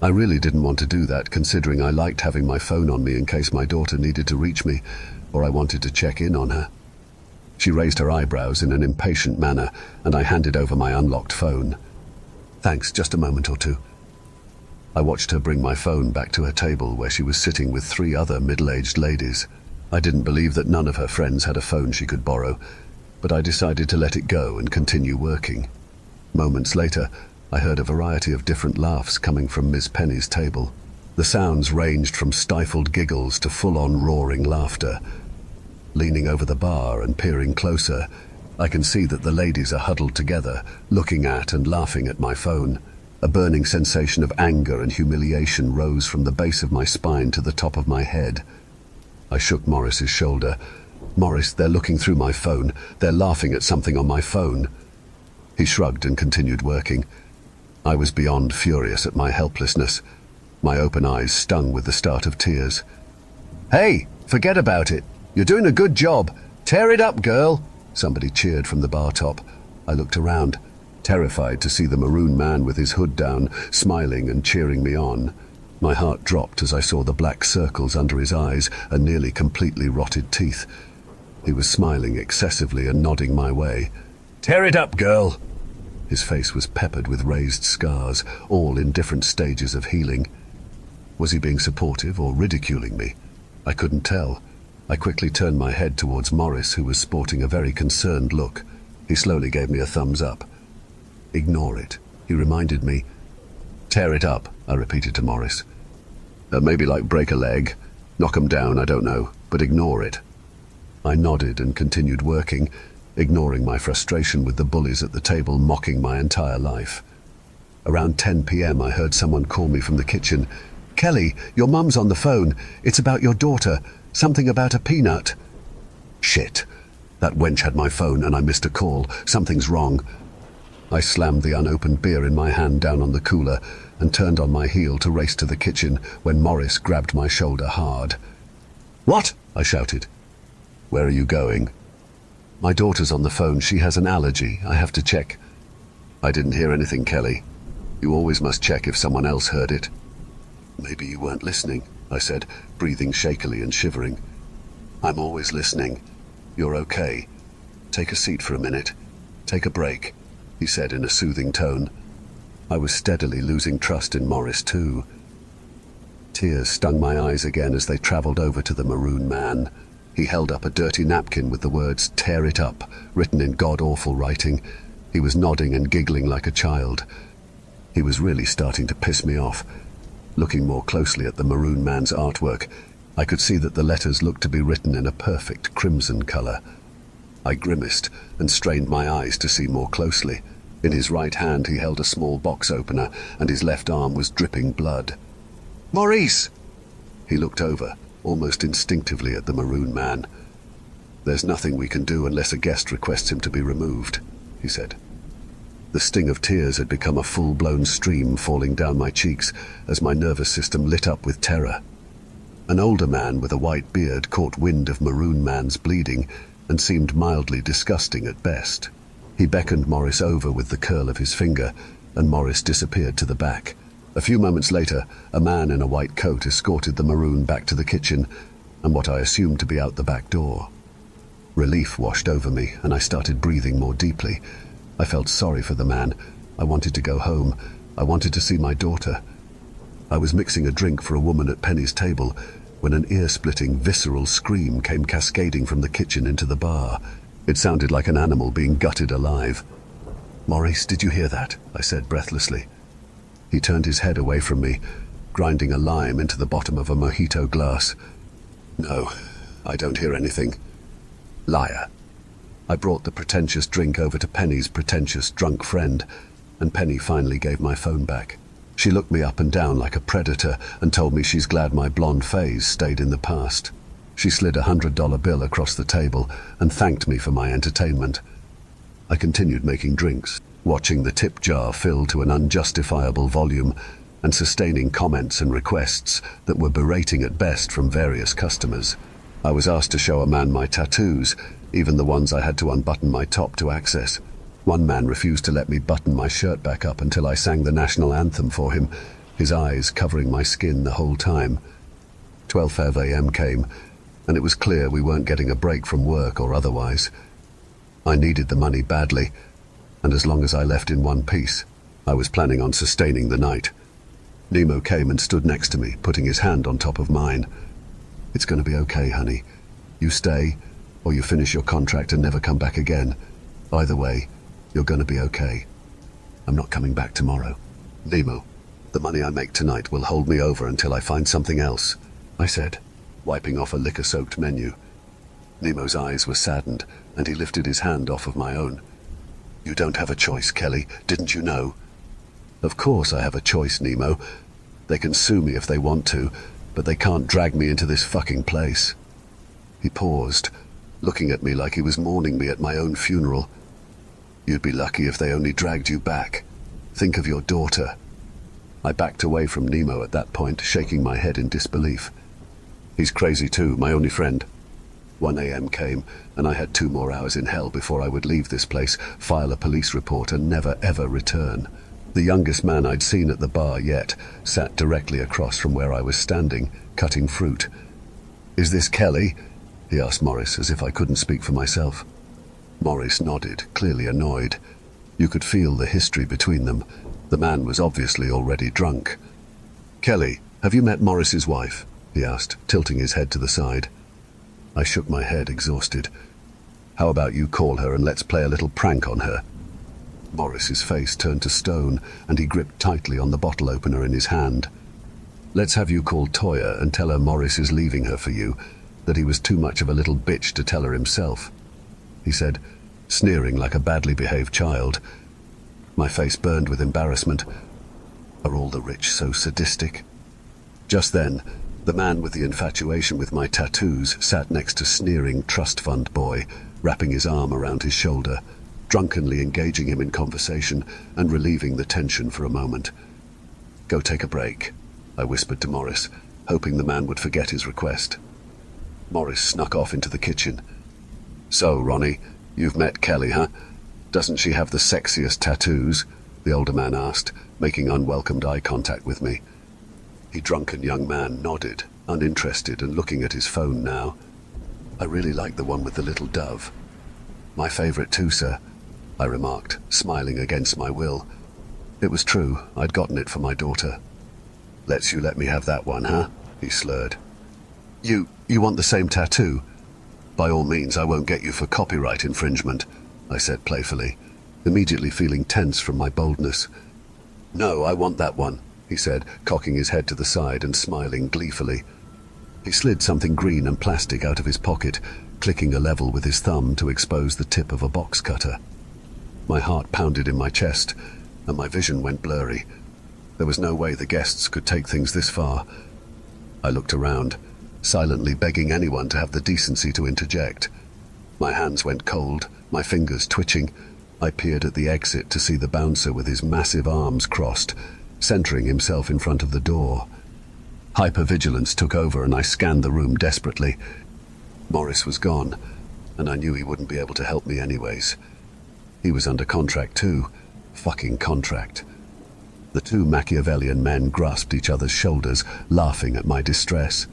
I really didn't want to do that, considering I liked having my phone on me in case my daughter needed to reach me or I wanted to check in on her. She raised her eyebrows in an impatient manner, and I handed over my unlocked phone. "Thanks, just a moment or two." I watched her bring my phone back to her table where she was sitting with 3 other middle-aged ladies. I didn't believe that none of her friends had a phone she could borrow, but I decided to let it go and continue working. Moments later, I heard a variety of different laughs coming from Miss Penny's table. The sounds ranged from stifled giggles to full-on roaring laughter. Leaning over the bar and peering closer, I can see that the ladies are huddled together, looking at and laughing at my phone. A burning sensation of anger and humiliation rose from the base of my spine to the top of my head. I shook Morris's shoulder. "Morris, they're looking through my phone. They're laughing at something on my phone." He shrugged and continued working. I was beyond furious at my helplessness. My open eyes stung with the start of tears. "Hey, forget about it. You're doing a good job. Tear it up, girl," somebody cheered from the bar top. I looked around, terrified to see the maroon man with his hood down, smiling and cheering me on. My heart dropped as I saw the black circles under his eyes and nearly completely rotted teeth. He was smiling excessively and nodding my way. "Tear it up, girl." His face was peppered with raised scars, all in different stages of healing. Was he being supportive or ridiculing me? I couldn't tell. I quickly turned my head towards Morris, who was sporting a very concerned look. He slowly gave me a thumbs up. "Ignore it," he reminded me. "Tear it up," I repeated to Morris. Maybe like break a leg, knock 'em down, I don't know, but ignore it." I nodded and continued working, ignoring my frustration with the bullies at the table mocking my entire life. Around 10 p.m. I heard someone call me from the kitchen. "Kelly, your mum's on the phone. It's about your daughter. Something about a peanut." Shit. That wench had my phone and I missed a call. Something's wrong. I slammed the unopened beer in my hand down on the cooler and turned on my heel to race to the kitchen when Morris grabbed my shoulder hard. "What?" I shouted. "Where are you going?" "My daughter's on the phone. She has an allergy. I have to check." "I didn't hear anything, Kelly. You always must check if someone else heard it." "Maybe you weren't listening," I said, breathing shakily and shivering. "I'm always listening. You're okay. Take a seat for a minute. Take a break," he said in a soothing tone. I was steadily losing trust in Morris too. Tears stung my eyes again as they travelled over to the maroon man. He held up a dirty napkin with the words "Tear it up" written in god-awful writing. He was nodding and giggling like a child. He was really starting to piss me off. Looking more closely at the maroon man's artwork, I could see that the letters looked to be written in a perfect crimson colour. I grimaced and strained my eyes to see more closely. In his right hand he held a small box opener, and his left arm was dripping blood. "Maurice!" He looked over, almost instinctively, at the maroon man. "There's nothing we can do unless a guest requests him to be removed," he said. The sting of tears had become a full-blown stream falling down my cheeks as my nervous system lit up with terror. An older man with a white beard caught wind of Maroon Man's bleeding and seemed mildly disgusting at best. He beckoned Morris over with the curl of his finger, and Morris disappeared to the back. A few moments later, a man in a white coat escorted the Maroon back to the kitchen and what I assumed to be out the back door. Relief washed over me, and I started breathing more deeply. I felt sorry for the man. I wanted to go home. I wanted to see my daughter. I was mixing a drink for a woman at Penny's table when an ear-splitting, visceral scream came cascading from the kitchen into the bar. It sounded like an animal being gutted alive. "Maurice, did you hear that?" I said breathlessly. He turned his head away from me, grinding a lime into the bottom of a mojito glass. "No, I don't hear anything." Liar. I brought the pretentious drink over to Penny's pretentious drunk friend, and Penny finally gave my phone back. She looked me up and down like a predator and told me she's glad my blonde phase stayed in the past. She slid a $100 bill across the table and thanked me for my entertainment. I continued making drinks, watching the tip jar fill to an unjustifiable volume and sustaining comments and requests that were berating at best from various customers. I was asked to show a man my tattoos, even the ones I had to unbutton my top to access. One man refused to let me button my shirt back up until I sang the national anthem for him, his eyes covering my skin the whole time. 12:05 a.m. came, and it was clear we weren't getting a break from work or otherwise. I needed the money badly, and as long as I left in one piece, I was planning on sustaining the night. Nemo came and stood next to me, putting his hand on top of mine. "It's going to be okay, honey. You stay, or you finish your contract and never come back again. Either way, you're going to be okay. I'm not coming back tomorrow. Nemo, the money I make tonight will hold me over until I find something else," I said, wiping off a liquor-soaked menu. Nemo's eyes were saddened, and he lifted his hand off of my own. "You don't have a choice, Kelly. Didn't you know?" "Of course I have a choice, Nemo. They can sue me if they want to, but they can't drag me into this fucking place." He paused, looking at me like he was mourning me at my own funeral. "You'd be lucky if they only dragged you back. Think of your daughter." I backed away from Nemo at that point, shaking my head in disbelief. "He's crazy too, my only friend." 1 a.m. came, and I had 2 more hours in hell before I would leave this place, file a police report, and never ever return. The youngest man I'd seen at the bar yet sat directly across from where I was standing, cutting fruit. "Is this Kelly?" he asked Morris, as if I couldn't speak for myself. Morris nodded, clearly annoyed. You could feel the history between them. The man was obviously already drunk. "Kelly, have you met Morris's wife?" he asked, tilting his head to the side. I shook my head, exhausted. "How about you call her and let's play a little prank on her?" Morris's face turned to stone, and he gripped tightly on the bottle opener in his hand. "Let's have you call Toya and tell her Morris is leaving her for you, that he was too much of a little bitch to tell her himself," he said, sneering like a badly behaved child. My face burned with embarrassment. Are all the rich so sadistic? Just then, the man with the infatuation with my tattoos sat next to sneering trust fund boy, wrapping his arm around his shoulder, drunkenly engaging him in conversation and relieving the tension for a moment. "Go take a break," I whispered to Morris, hoping the man would forget his request. Morris snuck off into the kitchen. "So, Ronnie, you've met Kelly, huh? Doesn't she have the sexiest tattoos?" the older man asked, making unwelcomed eye contact with me. The drunken young man nodded, uninterested and looking at his phone now. "I really like the one with the little dove." "My favorite too, sir," I remarked, smiling against my will. It was true, I'd gotten it for my daughter. "Lets you let me have that one, huh?" he slurred. You want the same tattoo?" "By all means, I won't get you for copyright infringement," I said playfully, immediately feeling tense from my boldness. "No, I want that one," he said, cocking his head to the side and smiling gleefully. He slid something green and plastic out of his pocket, clicking a level with his thumb to expose the tip of a box cutter. My heart pounded in my chest, and my vision went blurry. There was no way the guests could take things this far. I looked around, silently begging anyone to have the decency to interject. My hands went cold, my fingers twitching. I peered at the exit to see the bouncer with his massive arms crossed, centering himself in front of the door. Hypervigilance took over and I scanned the room desperately. Morris was gone, and I knew he wouldn't be able to help me anyways. He was under contract too. Fucking contract. The 2 Machiavellian men grasped each other's shoulders, laughing at my distress.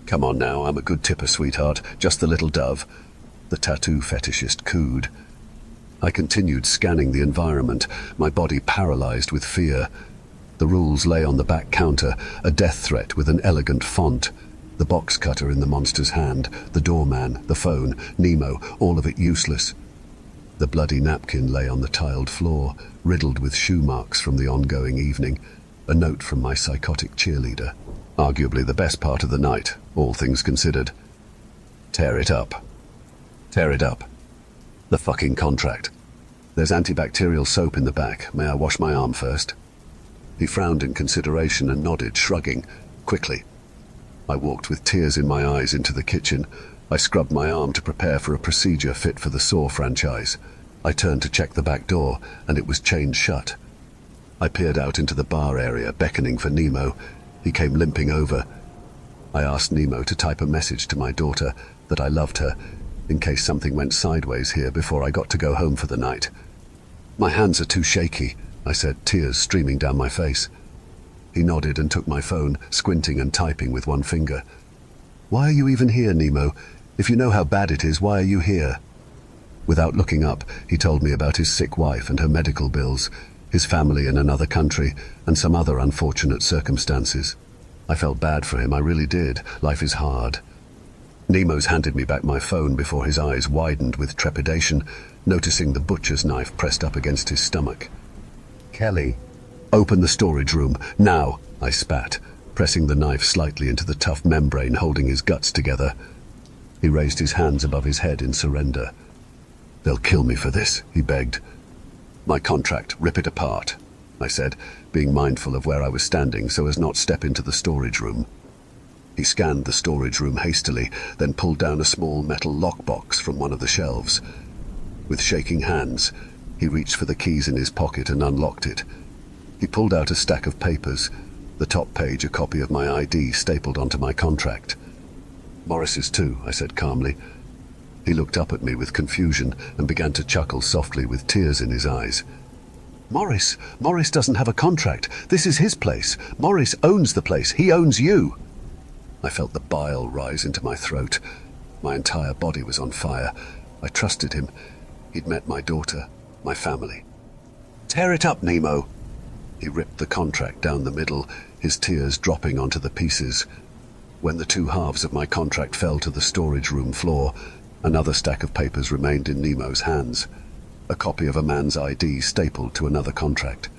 "Come on now, I'm a good tipper, sweetheart. Just the little dove," the tattoo fetishist cooed. I continued scanning the environment, my body paralyzed with fear. The rules lay on the back counter, a death threat with an elegant font. The box cutter in the monster's hand, the doorman, the phone, Nemo, all of it useless. The bloody napkin lay on the tiled floor, riddled with shoe marks from the ongoing evening, a note from my psychotic cheerleader. Arguably the best part of the night, all things considered. "Tear it up. Tear it up. The fucking contract. There's antibacterial soap in the back. May I wash my arm first?" He frowned in consideration and nodded, shrugging. "Quickly." I walked with tears in my eyes into the kitchen. I scrubbed my arm to prepare for a procedure fit for the Saw franchise. I turned to check the back door, and it was chained shut. I peered out into the bar area, beckoning for Nemo. He came limping over. I asked Nemo to type a message to my daughter that I loved her, in case something went sideways here before I got to go home for the night. "My hands are too shaky," I said, tears streaming down my face. He nodded and took my phone, squinting and typing with one finger. "Why are you even here, Nemo? If you know how bad it is, why are you here?" Without looking up, he told me about his sick wife and her medical bills, his family in another country, and some other unfortunate circumstances. I felt bad for him, I really did. Life is hard. Nemo's handed me back my phone before his eyes widened with trepidation, noticing the butcher's knife pressed up against his stomach. "Kelly, open the storage room, now," I spat, pressing the knife slightly into the tough membrane holding his guts together. He raised his hands above his head in surrender. "They'll kill me for this," he begged. "My contract, rip it apart," I said, being mindful of where I was standing so as not step into the storage room. He scanned the storage room hastily, then pulled down a small metal lockbox from one of the shelves. With shaking hands, he reached for the keys in his pocket and unlocked it. He pulled out a stack of papers, the top page a copy of my ID stapled onto my contract. "Morris's too," I said calmly. He looked up at me with confusion and began to chuckle softly with tears in his eyes. Morris doesn't have a contract. This is his place. Morris owns the place. He owns you." I felt the bile rise into my throat. My entire body was on fire. I trusted him. He'd met my daughter, my family. "Tear it up, Nemo." He ripped the contract down the middle, his tears dropping onto the pieces. When the two halves of my contract fell to the storage room floor, another stack of papers remained in Nemo's hands. A copy of a man's ID stapled to another contract.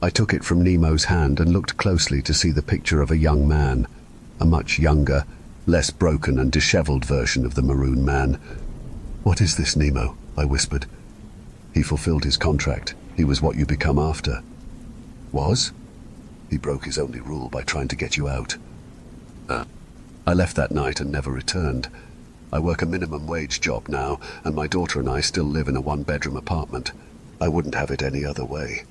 I took it from Nemo's hand and looked closely to see the picture of a young man, a much younger, less broken and disheveled version of the maroon man. "What is this, Nemo?" I whispered. "He fulfilled his contract. He was what you become after." "Was?" "He broke his only rule by trying to get you out." I left that night and never returned. I work a minimum wage job now, and my daughter and I still live in a one-bedroom apartment. I wouldn't have it any other way.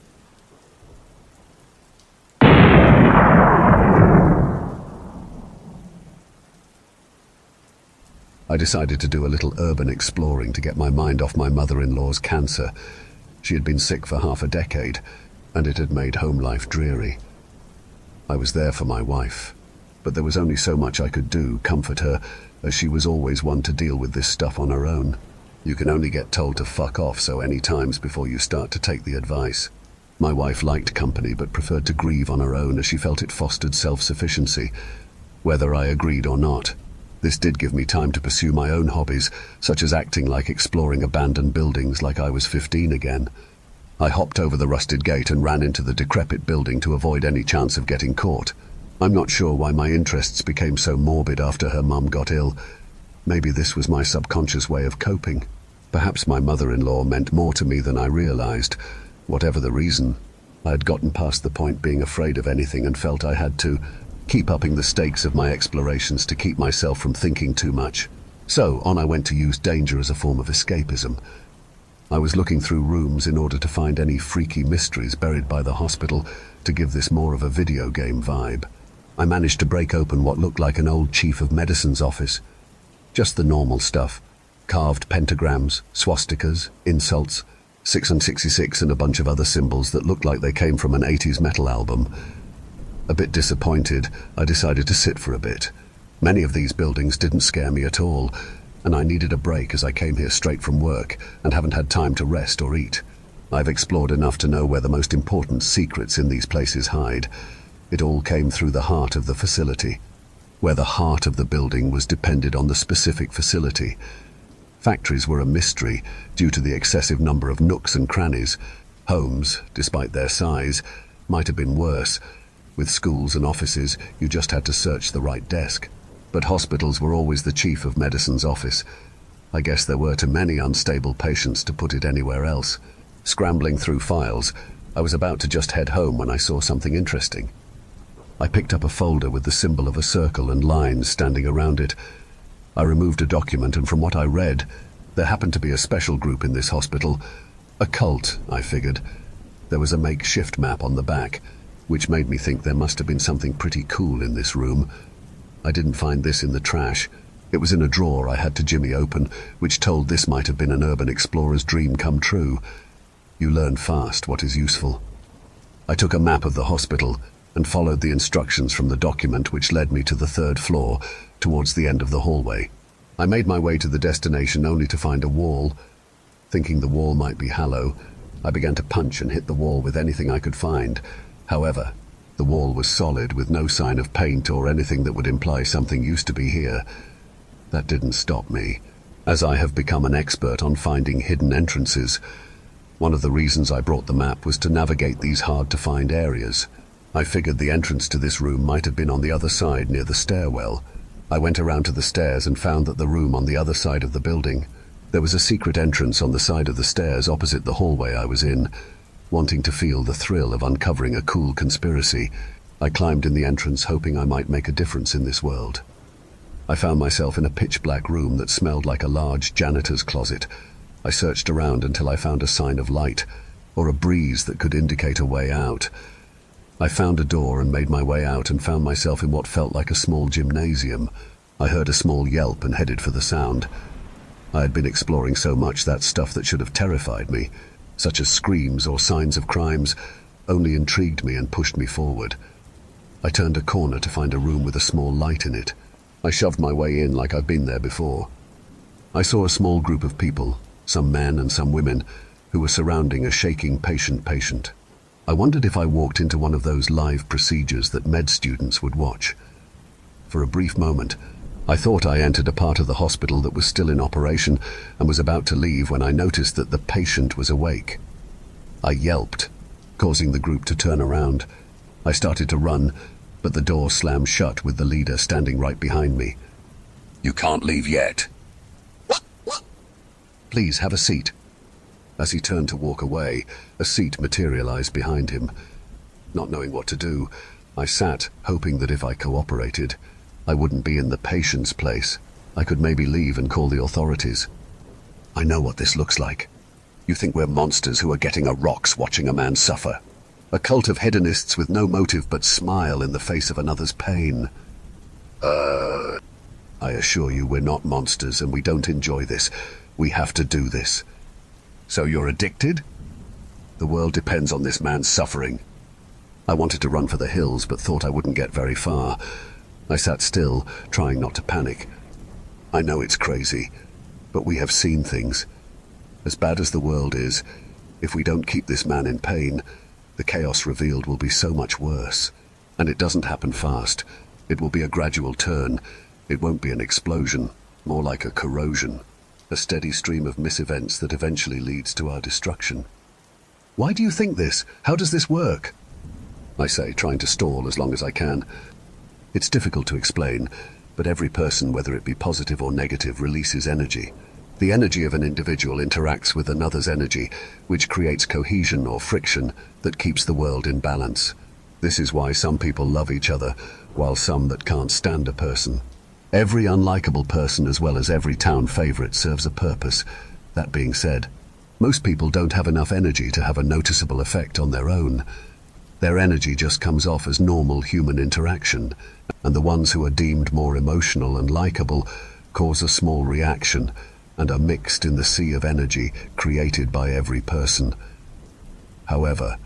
I decided to do a little urban exploring to get my mind off my mother-in-law's cancer. She had been sick for half a decade, and it had made home life dreary. I was there for my wife, but there was only so much I could do, comfort her, as she was always one to deal with this stuff on her own. You can only get told to fuck off so many times before you start to take the advice. My wife liked company but preferred to grieve on her own as she felt it fostered self-sufficiency, whether I agreed or not. This did give me time to pursue my own hobbies, such as acting like exploring abandoned buildings like I was 15 again. I hopped over the rusted gate and ran into the decrepit building to avoid any chance of getting caught. I'm not sure why my interests became so morbid after her mum got ill. Maybe this was my subconscious way of coping. Perhaps my mother-in-law meant more to me than I realized. Whatever the reason, I had gotten past the point being afraid of anything and felt I had to keep upping the stakes of my explorations to keep myself from thinking too much. So on I went to use danger as a form of escapism. I was looking through rooms in order to find any freaky mysteries buried by the hospital to give this more of a video game vibe. I managed to break open what looked like an old chief of medicine's office. Just the normal stuff. Carved pentagrams, swastikas, insults, 666 and a bunch of other symbols that looked like they came from an 80s metal album. A bit disappointed, I decided to sit for a bit. Many of these buildings didn't scare me at all, and I needed a break as I came here straight from work and haven't had time to rest or eat. I've explored enough to know where the most important secrets in these places hide. It all came through the heart of the facility. Where the heart of the building was depended on the specific facility. Factories were a mystery due to the excessive number of nooks and crannies. Homes, despite their size, might have been worse. With schools and offices, you just had to search the right desk. But hospitals were always the chief of medicine's office. I guess there were too many unstable patients to put it anywhere else. Scrambling through files, I was about to just head home when I saw something interesting. I picked up a folder with the symbol of a circle and lines standing around it. I removed a document, and from what I read, there happened to be a special group in this hospital. A cult, I figured. There was a makeshift map on the back, which made me think there must have been something pretty cool in this room. I didn't find this in the trash. It was in a drawer I had to jimmy open, which told this might have been an urban explorer's dream come true. You learn fast what is useful. I took a map of the hospital and followed the instructions from the document, which led me to the 3rd floor, towards the end of the hallway. I made my way to the destination only to find a wall. Thinking the wall might be hollow, I began to punch and hit the wall with anything I could find. However, the wall was solid, with no sign of paint or anything that would imply something used to be here. That didn't stop me, as I have become an expert on finding hidden entrances. One of the reasons I brought the map was to navigate these hard-to-find areas. I figured the entrance to this room might have been on the other side near the stairwell. I went around to the stairs and found that the room on the other side of the building. There was a secret entrance on the side of the stairs opposite the hallway I was in. Wanting to feel the thrill of uncovering a cool conspiracy, I climbed in the entrance, hoping I might make a difference in this world. I found myself in a pitch-black room that smelled like a large janitor's closet. I searched around until I found a sign of light, or a breeze that could indicate a way out. I found a door and made my way out and found myself in what felt like a small gymnasium. I heard a small yelp and headed for the sound. I had been exploring so much that stuff that should have terrified me, such as screams or signs of crimes, only intrigued me and pushed me forward. I turned a corner to find a room with a small light in it. I shoved my way in like I've been there before. I saw a small group of people, some men and some women, who were surrounding a shaking patient. I wondered if I walked into one of those live procedures that med students would watch. For a brief moment, I thought I entered a part of the hospital that was still in operation and was about to leave when I noticed that the patient was awake. I yelped, causing the group to turn around. I started to run, but the door slammed shut with the leader standing right behind me. "You can't leave yet." "What? "Please have a seat." As he turned to walk away, a seat materialized behind him. Not knowing what to do, I sat, hoping that if I cooperated, I wouldn't be in the patient's place. I could maybe leave and call the authorities. "I know what this looks like. You think we're monsters who are getting a rocks watching a man suffer. A cult of hedonists with no motive but smile in the face of another's pain. I assure you we're not monsters and we don't enjoy this. We have to do this." "So you're addicted?" "The world depends on this man's suffering." I wanted to run for the hills but thought I wouldn't get very far. I sat still, trying not to panic. I know it's crazy, but we have seen things. As bad as the world is, if we don't keep this man in pain, the chaos revealed will be so much worse. And it doesn't happen fast. It will be a gradual turn. It won't be an explosion, more like a corrosion. A steady stream of misevents that eventually leads to our destruction. "Why do you think this? How does this work?" I say, trying to stall as long as I can. It's difficult to explain, but every person, whether it be positive or negative, releases energy. The energy of an individual interacts with another's energy, which creates cohesion or friction that keeps the world in balance. This is why some people love each other, while some that can't stand a person. Every unlikable person, as well as every town favorite, serves a purpose. That being said, most people don't have enough energy to have a noticeable effect on their own. Their energy just comes off as normal human interaction, and the ones who are deemed more emotional and likable cause a small reaction and are mixed in the sea of energy created by every person. However,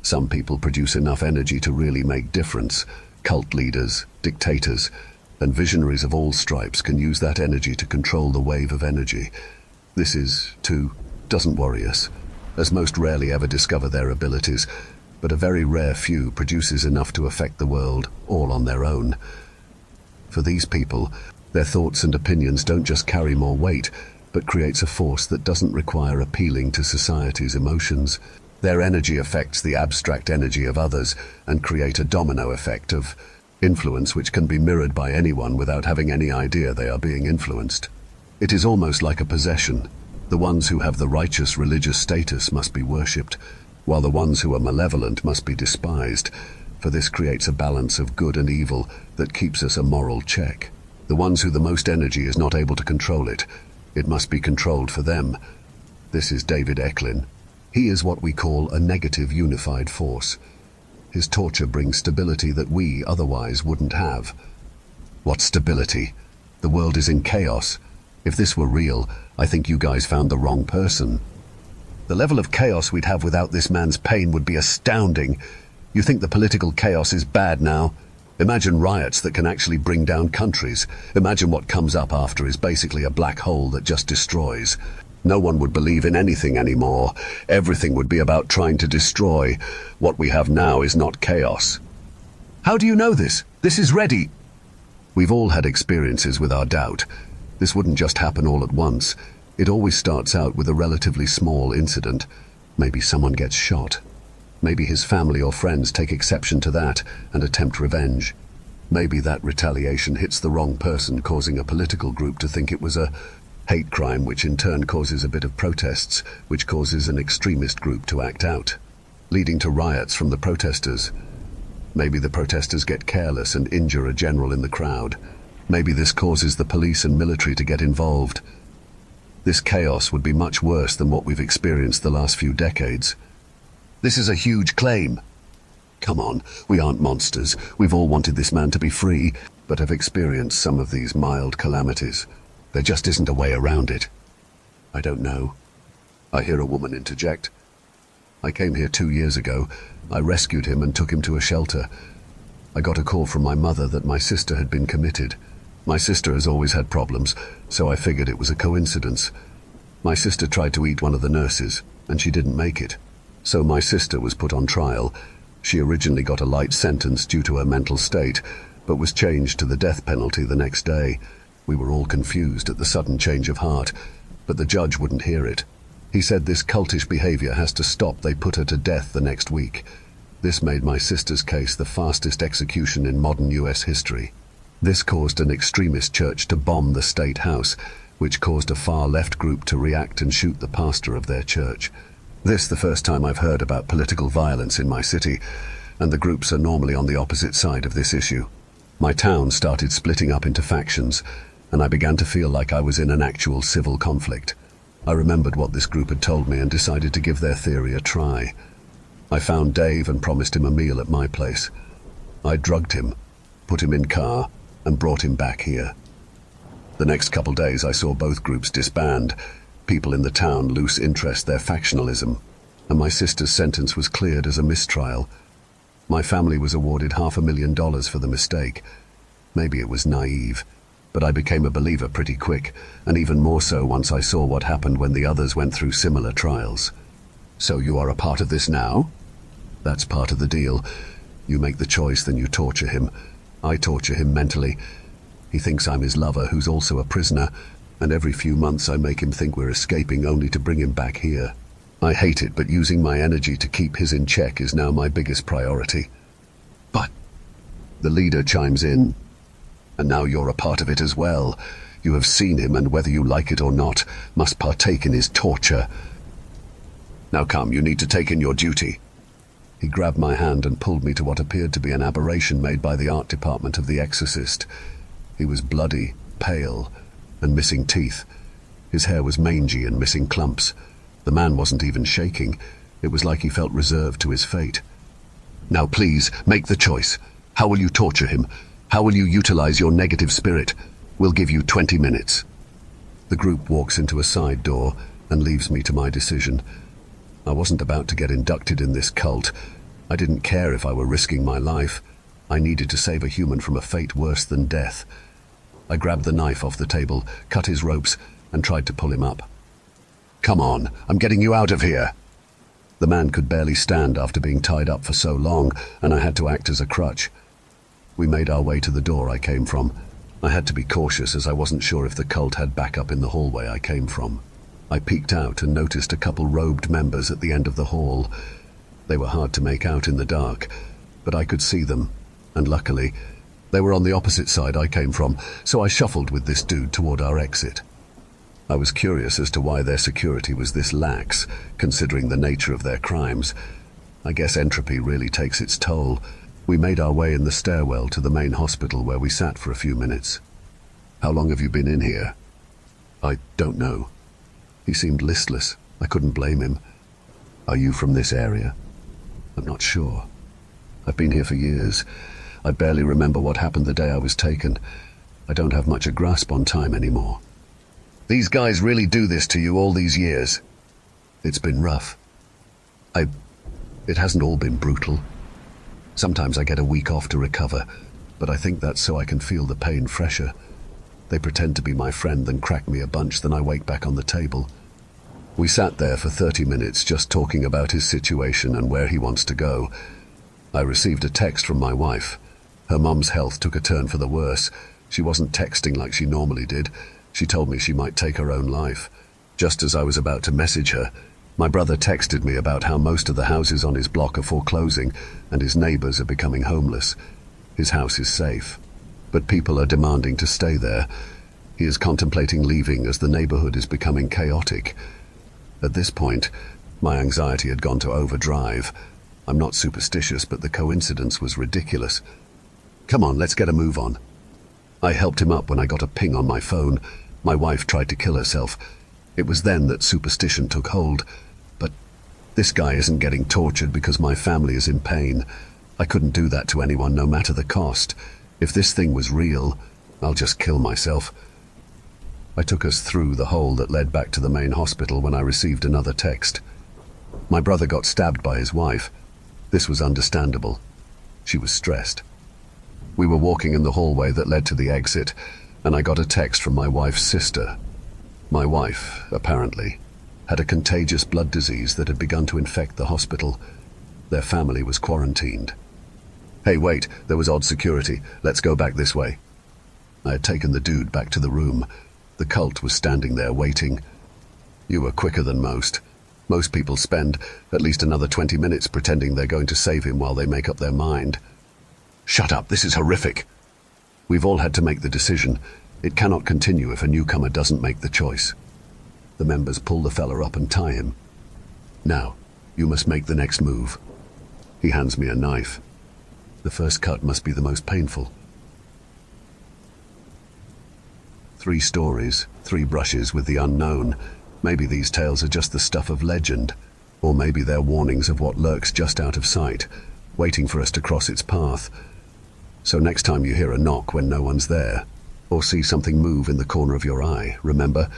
some people produce enough energy to really make difference. Cult leaders, dictators, and visionaries of all stripes can use that energy to control the wave of energy. This doesn't worry us, as most rarely ever discover their abilities, but a very rare few produces enough to affect the world, all on their own. For these people, their thoughts and opinions don't just carry more weight, but creates a force that doesn't require appealing to society's emotions. Their energy affects the abstract energy of others and create a domino effect of influence which can be mirrored by anyone without having any idea they are being influenced. It is almost like a possession. The ones who have the righteous religious status must be worshipped, while the ones who are malevolent must be despised, for this creates a balance of good and evil that keeps us a moral check. The ones who the most energy is not able to control it. It must be controlled for them. This is David Eklund. He is what we call a negative unified force. His torture brings stability that we otherwise wouldn't have. What stability? The world is in chaos. If this were real, I think you guys found the wrong person. The level of chaos we'd have without this man's pain would be astounding. You think the political chaos is bad now? Imagine riots that can actually bring down countries. Imagine what comes up after is basically a black hole that just destroys. No one would believe in anything anymore. Everything would be about trying to destroy. What we have now is not chaos. How do you know this? This is ready. We've all had experiences with our doubt. This wouldn't just happen all at once. It always starts out with a relatively small incident. Maybe someone gets shot. Maybe his family or friends take exception to that and attempt revenge. Maybe that retaliation hits the wrong person, causing a political group to think it was a hate crime, which in turn causes a bit of protests, which causes an extremist group to act out, leading to riots from the protesters. Maybe the protesters get careless and injure a general in the crowd. Maybe this causes the police and military to get involved. This chaos would be much worse than what we've experienced the last few decades. This is a huge claim. Come on, we aren't monsters. We've all wanted this man to be free, but have experienced some of these mild calamities. There just isn't a way around it. I don't know. I hear a woman interject. I came here 2 years ago. I rescued him and took him to a shelter. I got a call from my mother that my sister had been committed. My sister has always had problems, so I figured it was a coincidence. My sister tried to eat one of the nurses, and she didn't make it. So my sister was put on trial. She originally got a light sentence due to her mental state, but was changed to the death penalty the next day. We were all confused at the sudden change of heart, but the judge wouldn't hear it. He said this cultish behavior has to stop. They put her to death the next week. This made my sister's case the fastest execution in modern US history. This caused an extremist church to bomb the state house, which caused a far-left group to react and shoot the pastor of their church. This the first time I've heard about political violence in my city, and the groups are normally on the opposite side of this issue. My town started splitting up into factions, and I began to feel like I was in an actual civil conflict. I remembered what this group had told me and decided to give their theory a try. I found Dave and promised him a meal at my place. I drugged him, put him in car, and brought him back here. The next couple days I saw both groups disband. People in the town lose interest their factionalism, and my sister's sentence was cleared as a mistrial. My family was awarded $500,000 for the mistake. Maybe it was naive, but I became a believer pretty quick, and even more so once I saw what happened when the others went through similar trials. So you are a part of this now? That's part of the deal. You make the choice, then you torture him. I torture him mentally. He thinks I'm his lover, who's also a prisoner, and every few months I make him think we're escaping, only to bring him back here. I hate it, but using my energy to keep his in check is now my biggest priority. But the leader chimes in, and now you're a part of it as well. You have seen him, and whether you like it or not, must partake in his torture. Now come, you need to take in your duty. He grabbed my hand and pulled me to what appeared to be an aberration made by the art department of The Exorcist. He was bloody, pale, and missing teeth. His hair was mangy and missing clumps. The man wasn't even shaking. It was like he felt reserved to his fate. Now please, make the choice. How will you torture him? How will you utilize your negative spirit? We'll give you 20 minutes. The group walks into a side door and leaves me to my decision. I wasn't about to get inducted in this cult. I didn't care if I were risking my life. I needed to save a human from a fate worse than death. I grabbed the knife off the table, cut his ropes, and tried to pull him up. Come on, I'm getting you out of here. The man could barely stand after being tied up for so long, and I had to act as a crutch. We made our way to the door I came from. I had to be cautious as I wasn't sure if the cult had backup in the hallway I came from. I peeked out and noticed a couple robed members at the end of the hall. They were hard to make out in the dark, but I could see them, and luckily, they were on the opposite side I came from, so I shuffled with this dude toward our exit. I was curious as to why their security was this lax, considering the nature of their crimes. I guess entropy really takes its toll. We made our way in the stairwell to the main hospital, where we sat for a few minutes. How long have you been in here? I don't know. He seemed listless. I couldn't blame him. Are you from this area? I'm not sure. I've been here for years. I barely remember what happened the day I was taken. I don't have much a grasp on time anymore. These guys really do this to you all these years? It's been rough. It hasn't all been brutal. Sometimes I get a week off to recover, but I think that's so I can feel the pain fresher. They pretend to be my friend, then crack me a bunch, then I wake back on the table. We sat there for 30 minutes just talking about his situation and where he wants to go. I received a text from my wife. Her mum's health took a turn for the worse. She wasn't texting like she normally did. She told me she might take her own life. Just as I was about to message her, my brother texted me about how most of the houses on his block are foreclosing and his neighbors are becoming homeless. His house is safe, but people are demanding to stay there. He is contemplating leaving as the neighborhood is becoming chaotic. At this point, my anxiety had gone to overdrive. I'm not superstitious, but the coincidence was ridiculous. Come on, let's get a move on. I helped him up when I got a ping on my phone. My wife tried to kill herself. It was then that superstition took hold. But this guy isn't getting tortured because my family is in pain. I couldn't do that to anyone, no matter the cost. If this thing was real, I'll just kill myself. I took us through the hole that led back to the main hospital when I received another text. My brother got stabbed by his wife. This was understandable. She was stressed. We were walking in the hallway that led to the exit, and I got a text from my wife's sister. My wife, apparently, had a contagious blood disease that had begun to infect the hospital. Their family was quarantined. Hey, wait, there was odd security. Let's go back this way. I had taken the dude back to the room. The cult was standing there waiting. You were quicker than most. Most people spend at least another 20 minutes pretending they're going to save him while they make up their mind. Shut up, this is horrific. We've all had to make the decision. It cannot continue if a newcomer doesn't make the choice. The members pull the fella up and tie him. Now, you must make the next move. He hands me a knife. The first cut must be the most painful. 3 stories, 3 brushes with the unknown. Maybe these tales are just the stuff of legend, or maybe they're warnings of what lurks just out of sight, waiting for us to cross its path. So next time you hear a knock when no one's there, or see something move in the corner of your eye, remember,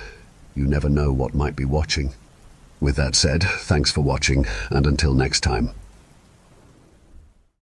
you never know what might be watching. With that said, thanks for watching, and until next time.